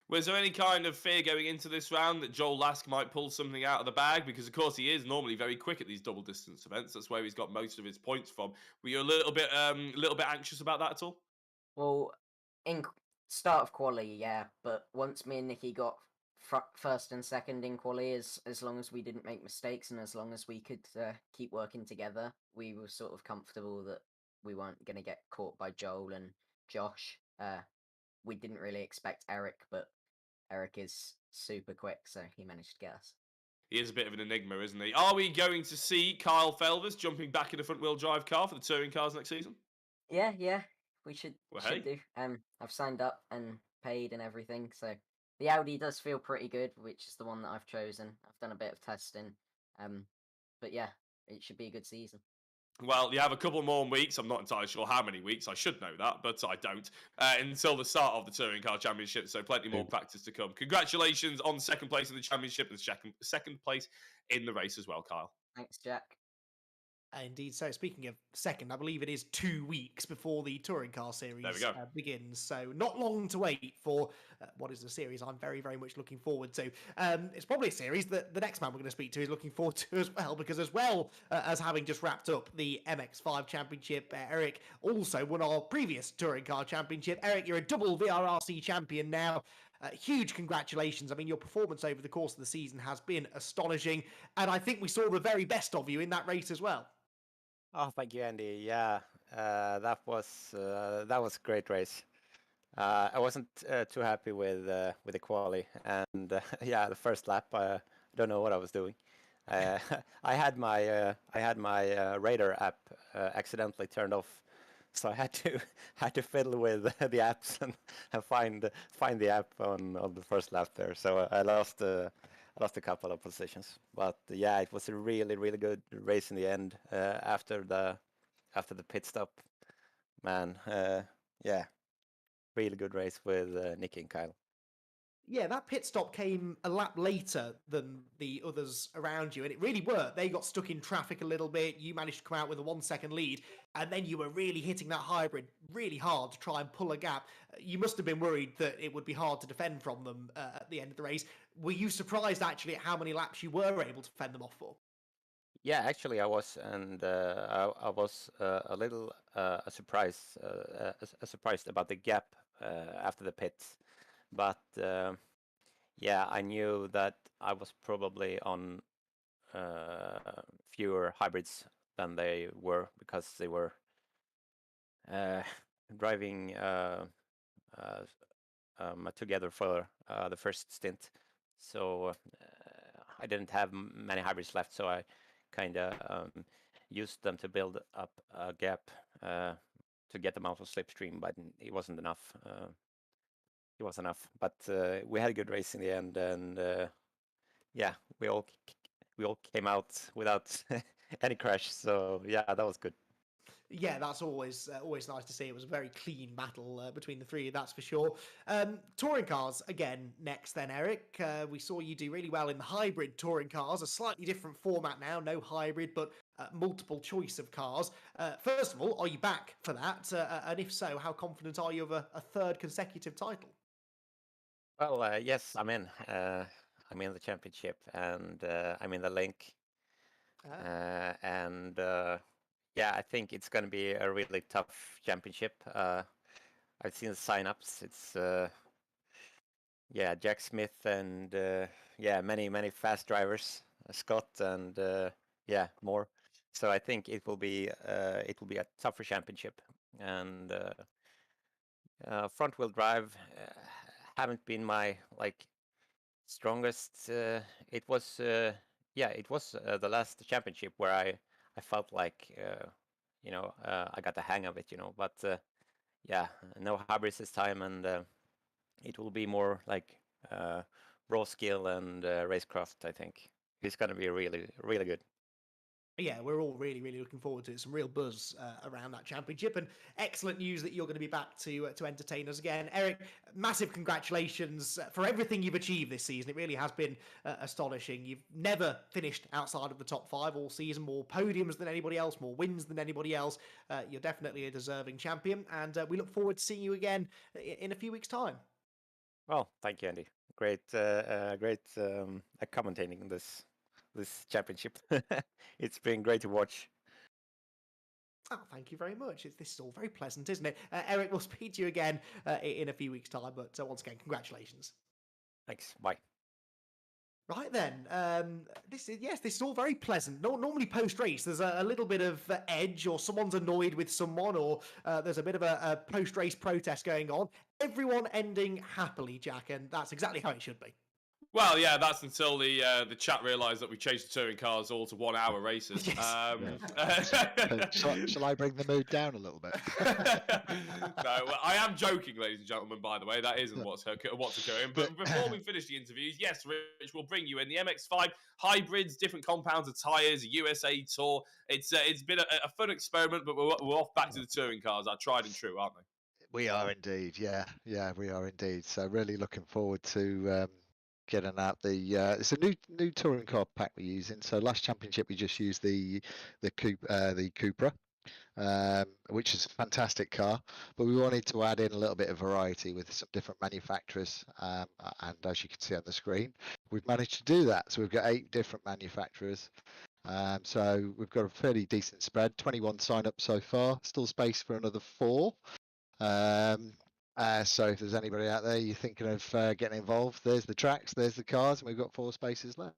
Was there any kind of fear going into this round that Joel Lask might pull something out of the bag? Because, of course, he is normally very quick at these double distance events. That's where he's got most of his points from. Were you a little bit anxious about that at all? Well, in start of quali, yeah, but once me and Nicky got first and second in quali, as long as we didn't make mistakes and as long as we could keep working together, we were sort of comfortable that we weren't going to get caught by Joel and Josh. We didn't really expect Eric, but Eric is super quick, so he managed to get us. He is a bit of an enigma, isn't he? Are we going to see Kyle Felvers jumping back in a front-wheel drive car for the touring cars next season? Yeah, we should Well, should do. I've signed up and paid and everything, so the Audi does feel pretty good, which is the one that I've chosen. I've done a bit of testing, but yeah, it should be a good season. Well, you have a couple more weeks. I'm not entirely sure how many weeks. I should know that, but I don't. Until the start of the Touring Car Championship, so plenty more practice to come. Congratulations on second place in the championship and second place in the race as well, Kyle. Thanks, Jack. Indeed. So speaking of second, I believe it is 2 weeks before the Touring Car Series begins. So not long to wait for what is a series I'm very, very much looking forward to. It's probably a series that the next man we're going to speak to is looking forward to as well, because as well as having just wrapped up the MX5 Championship, Eric also won our previous Touring Car Championship. Eric, you're a double VRRC champion now. Huge congratulations. I mean, your performance over the course of the season has been astonishing, and I think we saw the very best of you in that race as well. Oh, thank you, Andy. Yeah, that was a great race. I wasn't too happy with the quali, and yeah, the first lap, I don't know what I was doing. I had my radar app accidentally turned off, so I had to fiddle with the apps and find the app on the first lap there. So I lost a couple of positions, but yeah, it was a really good race in the end. After the pit stop, man, yeah, really good race with Nicky and Kyle. Yeah, that pit stop came a lap later than the others around you, and it really worked. They got stuck in traffic a little bit. You managed to come out with a 1 second lead, and then you were really hitting that hybrid really hard to try and pull a gap. You must have been worried that it would be hard to defend from them at the end of the race. Were you surprised actually at how many laps you were able to fend them off for? Yeah, actually I was, and I was a little surprised about the gap after the pits. But yeah, I knew that I was probably on fewer hybrids than they were, because they were driving together for the first stint. So I didn't have many hybrids left, so I kind of used them to build up a gap to get them out of slipstream, but it wasn't enough. But we had a good race in the end, and yeah, we all came out without any crash. So yeah, that was good. Yeah, that's always nice to see. It was a very clean battle between the three, that's for sure. Touring cars again next then, Eric. We saw you do really well in the hybrid touring cars, a slightly different format now, no hybrid, but multiple choice of cars. First of all, are you back for that? And if so, how confident are you of a third consecutive title? Well, yes, I'm in. I'm in the championship, and I'm in the link. And yeah, I think it's going to be a really tough championship. I've seen the sign-ups. It's yeah, Jack Smith and yeah, many fast drivers, Scott and yeah, more. So I think it will be a tougher championship. And front-wheel drive haven't been my strongest. It was yeah, it was the last championship where I felt like I got the hang of it, but yeah, no hybrids this time, and it will be more like raw skill and racecraft. I think it's going to be really good. Yeah, we're all really looking forward to it. Some real buzz around that championship, and excellent news that you're going to be back to entertain us again. Eric, massive congratulations for everything you've achieved this season. It really has been astonishing. You've never finished outside of the top 5 all season, more podiums than anybody else, more wins than anybody else. You're definitely a deserving champion, and we look forward to seeing you again in a few weeks' time. Well, thank you, Andy. Great commentating this championship. It's been great to watch. Oh, thank you very much. This is all very pleasant, isn't it? Eric, we'll speak to you again in a few weeks' time, but once again, congratulations. Thanks. Bye. Right then, this is all very pleasant. Normally post race, there's a little bit of edge, or someone's annoyed with someone, or there's a bit of a post race protest going on. Everyone ending happily, Jack, and that's exactly how it should be. Well, yeah, that's until the chat realised that we changed the touring cars all to 1 hour races. Yes. Shall I bring the mood down a little bit? No, well, I am joking, ladies and gentlemen, by the way. That isn't what's occurring. But before we finish the interviews, yes, Rich, we'll bring you in the MX5 hybrids, different compounds of tyres, a USA Tour. It's been a fun experiment, but we're off back to the touring cars, our tried and true, aren't we? We are indeed, yeah, we are indeed. So really looking forward to getting out the. It's a new touring car pack we're using. So last championship we just used the Cupra, which is a fantastic car, but we wanted to add in a little bit of variety with some different manufacturers. And as you can see on the screen, we've managed to do that. So we've got 8 different manufacturers. So we've got a fairly decent spread. 21 sign up so far. Still space for another 4. So if there's anybody out there you're thinking of getting involved, there's the tracks, there's the cars, and we've got 4 spaces left.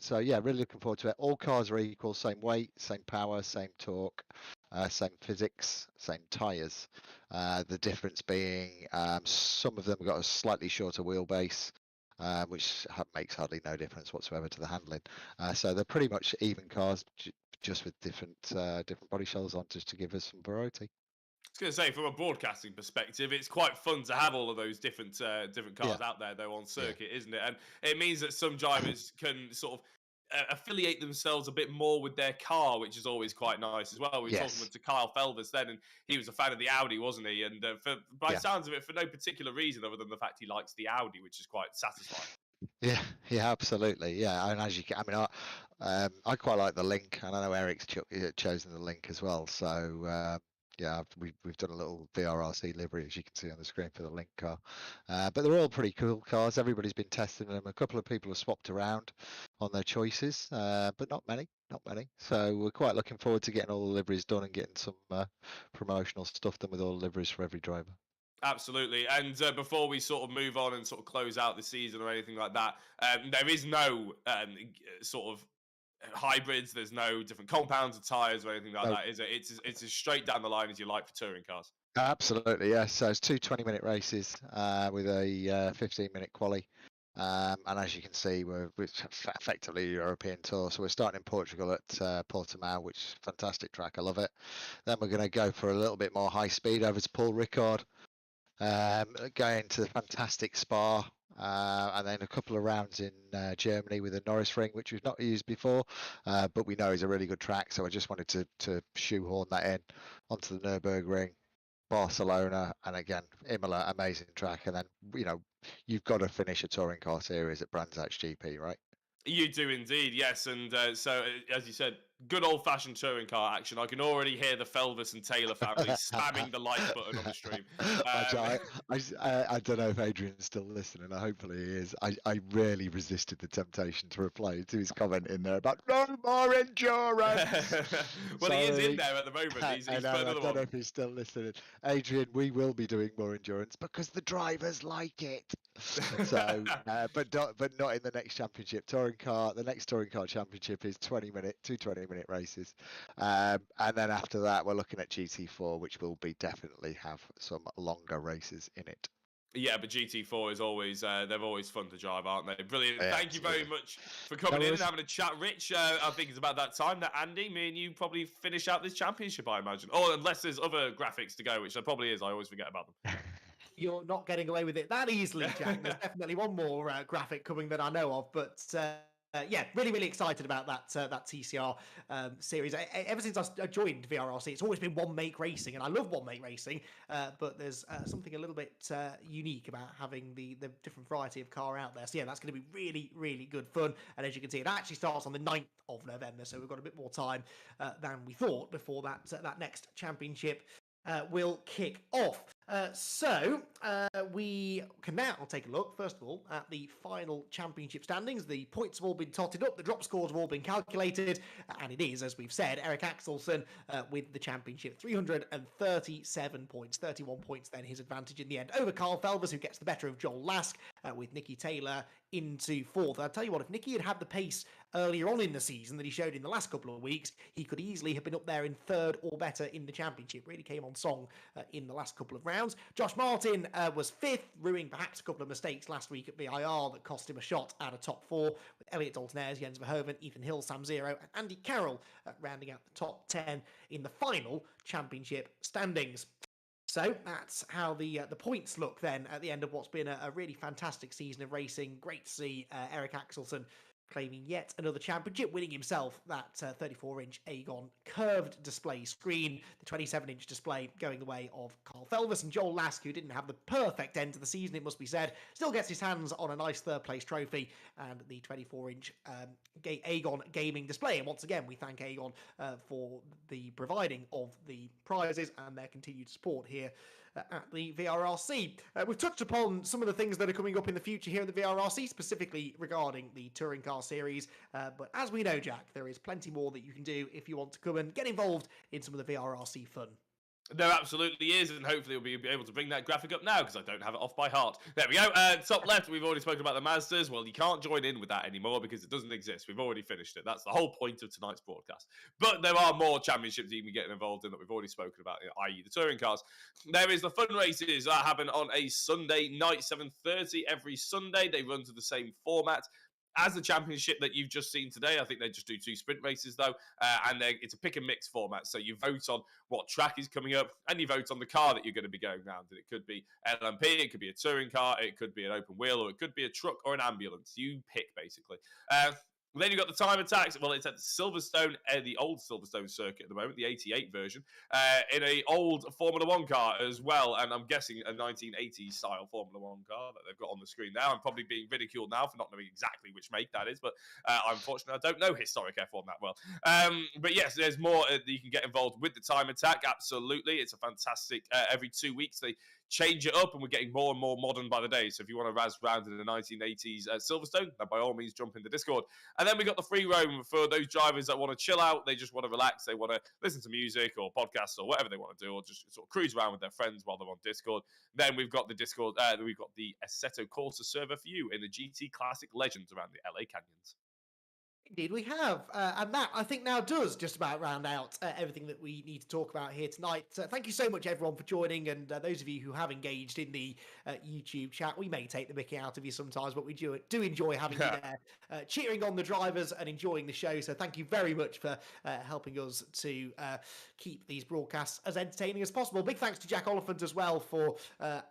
So yeah, really looking forward to it. All cars are equal, same weight, same power, same torque, same physics, same tyres. The difference being some of them have got a slightly shorter wheelbase, which makes hardly no difference whatsoever to the handling. So they're pretty much even cars, just with different body shells on, just to give us some variety. I was going to say, from a broadcasting perspective, it's quite fun to have all of those different cars out there, though, on circuit, isn't it? And it means that some drivers can sort of affiliate themselves a bit more with their car, which is always quite nice as well. We were talking to Kyle Felvers then, and he was a fan of the Audi, wasn't he? And by the sounds of it, for no particular reason other than the fact he likes the Audi, which is quite satisfying. Yeah, absolutely. Yeah, and as you can, I quite like the Link, and I know Eric's chosen the Link as well. So yeah, we've done a little VRRC livery, as you can see on the screen, for the Link car. But they're all pretty cool cars. Everybody's been testing them. A couple of people have swapped around on their choices, but not many. So we're quite looking forward to getting all the liveries done and getting some promotional stuff done with all the liveries for every driver. Absolutely. And before we sort of move on and sort of close out the season or anything like that, there is no sort of hybrids. There's no different compounds of tyres or anything like that, is it? It's as straight down the line as you like for touring cars. Absolutely, yes. So it's 2 20-minute races with a 15-minute quali. And as you can see, we're effectively a European tour. So we're starting in Portugal at Portimao, which is a fantastic track. I love it. Then we're going to go for a little bit more high speed over to Paul Ricard, going to the fantastic Spa, and then a couple of rounds in Germany with the Norris Ring, which we've not used before, but we know is a really good track. So I just wanted to shoehorn that in onto the Nürburgring, Barcelona, and again Imola, amazing track. And then you've got to finish a touring car series at Brands Hatch GP, right? You do indeed, yes. And so, as you said, good old-fashioned touring car action. I can already hear the Felvis and Taylor family spamming the like button on the stream. I don't know if Adrian's still listening. Hopefully he is. I really resisted the temptation to reply to his comment in there about no more endurance. Well, he is in there at the moment. He's I don't know if he's still listening. Adrian, we will be doing more endurance because the drivers like it. So, but not in the next championship. The next touring car championship is 2 20-minute races, and then after that we're looking at GT4, which will definitely have some longer races in it. Yeah, but GT4 is always they're always fun to drive, aren't they? Brilliant. Yeah, Thank you very much for coming in and having a chat, Rich. I think it's about that time that Andy, me and you probably finish out this championship, I imagine. Oh, unless there's other graphics to go, which there probably is. I always forget about them. You're not getting away with it that easily, Jack. There's definitely one more graphic coming that I know of, but yeah, really excited about that TCR series. Ever since I joined VRRC, it's always been one-make racing, and I love one-make racing, but there's something a little bit unique about having the different variety of car out there. So yeah, that's going to be really good fun. And as you can see, it actually starts on the 9th of November, so we've got a bit more time than we thought before that next championship will kick off. So we can now take a look, first of all, at the final championship standings. The points have all been totted up, the drop scores have all been calculated, and it is, as we've said, Eric Axelsen with the championship, 337 points, 31 points then his advantage in the end over Carl Felvers, who gets the better of Joel Lask, with Nicky Taylor into fourth. I'll tell you what, if Nicky had had the pace earlier on in the season that he showed in the last couple of weeks, he could easily have been up there in third or better in the championship. Really came on song in the last couple of rounds. Josh Martin was fifth, ruining perhaps a couple of mistakes last week at VIR that cost him a shot at a top four, with Elliot Dalton-Ayres, Jens Verhoeven, Ethan Hill, Sam Zero, and Andy Carroll rounding out the top 10 in the final championship standings. So that's how the points look then at the end of what's been a really fantastic season of racing. Great to see Eric Axelsen claiming yet another championship, winning himself that 34-inch AGON curved display screen, the 27-inch display going the way of Carl Felvis, and Joel Lask, who didn't have the perfect end to the season, it must be said, still gets his hands on a nice third-place trophy and the 24-inch AGON gaming display. And once again, we thank AGON for the providing of the prizes and their continued support here at the VRRC. We've touched upon some of the things that are coming up in the future here in the VRRC, specifically regarding the Touring Car Series, but as we know, Jack, there is plenty more that you can do if you want to come and get involved in some of the VRRC fun. There absolutely is, and hopefully we'll be able to bring that graphic up now, because I don't have it off by heart. There we go. Top left, we've already spoken about the Mazdas. Well, you can't join in with that anymore because it doesn't exist. We've already finished it. That's the whole point of tonight's broadcast. But there are more championships you can be getting involved in that we've already spoken about, i.e. the touring cars. There is the fun races that happen on a Sunday night, 7:30 every Sunday. They run to the same format as the championship that you've just seen today. I think they just do 2 sprint races, though, and it's a pick and mix format. So you vote on what track is coming up, and you vote on the car that you're going to be going around. And it could be LMP, it could be a touring car, it could be an open wheel, or it could be a truck or an ambulance. You pick, basically. Then you've got the time attacks. Well, it's at Silverstone, the old Silverstone circuit at the moment, the 88 version, in a old Formula 1 car as well. And I'm guessing a 1980s style Formula 1 car that they've got on the screen now. I'm probably being ridiculed now for not knowing exactly which make that is, but unfortunately, I don't know historic F1 that well. But yes, there's more that you can get involved with the time attack. Absolutely. It's a fantastic, every 2 weeks, they change it up, and we're getting more and more modern by the day. So if you want to razz round in the 1980s Silverstone, then by all means jump in the Discord. And then we got the free roam for those drivers that want to chill out. They just want to relax. They want to listen to music or podcasts or whatever they want to do, or just sort of cruise around with their friends while they're on Discord. Then we've got the Discord. We've got the Assetto Corsa server for you in the GT Classic Legends around the LA Canyons. Indeed, we have. And that, I think, now does just about round out everything that we need to talk about here tonight. Thank you so much, everyone, for joining. And those of you who have engaged in the YouTube chat, we may take the mickey out of you sometimes, but we do enjoy having you there, cheering on the drivers and enjoying the show. So thank you very much for helping us to keep these broadcasts as entertaining as possible. Big thanks to Jack Oliphant as well for,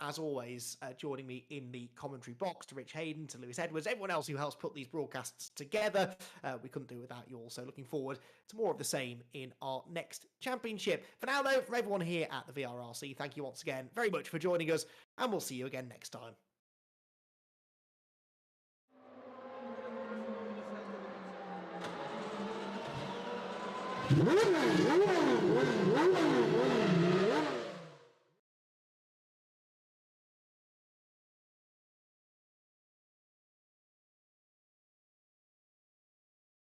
as always, joining me in the commentary box, to Rich Hayden, to Lewis Edwards, everyone else who helps put these broadcasts together. We couldn't do without you all, so looking forward to more of the same in our next championship. For now, though, from everyone here at the VRRC, thank you once again very much for joining us, and we'll see you again next time.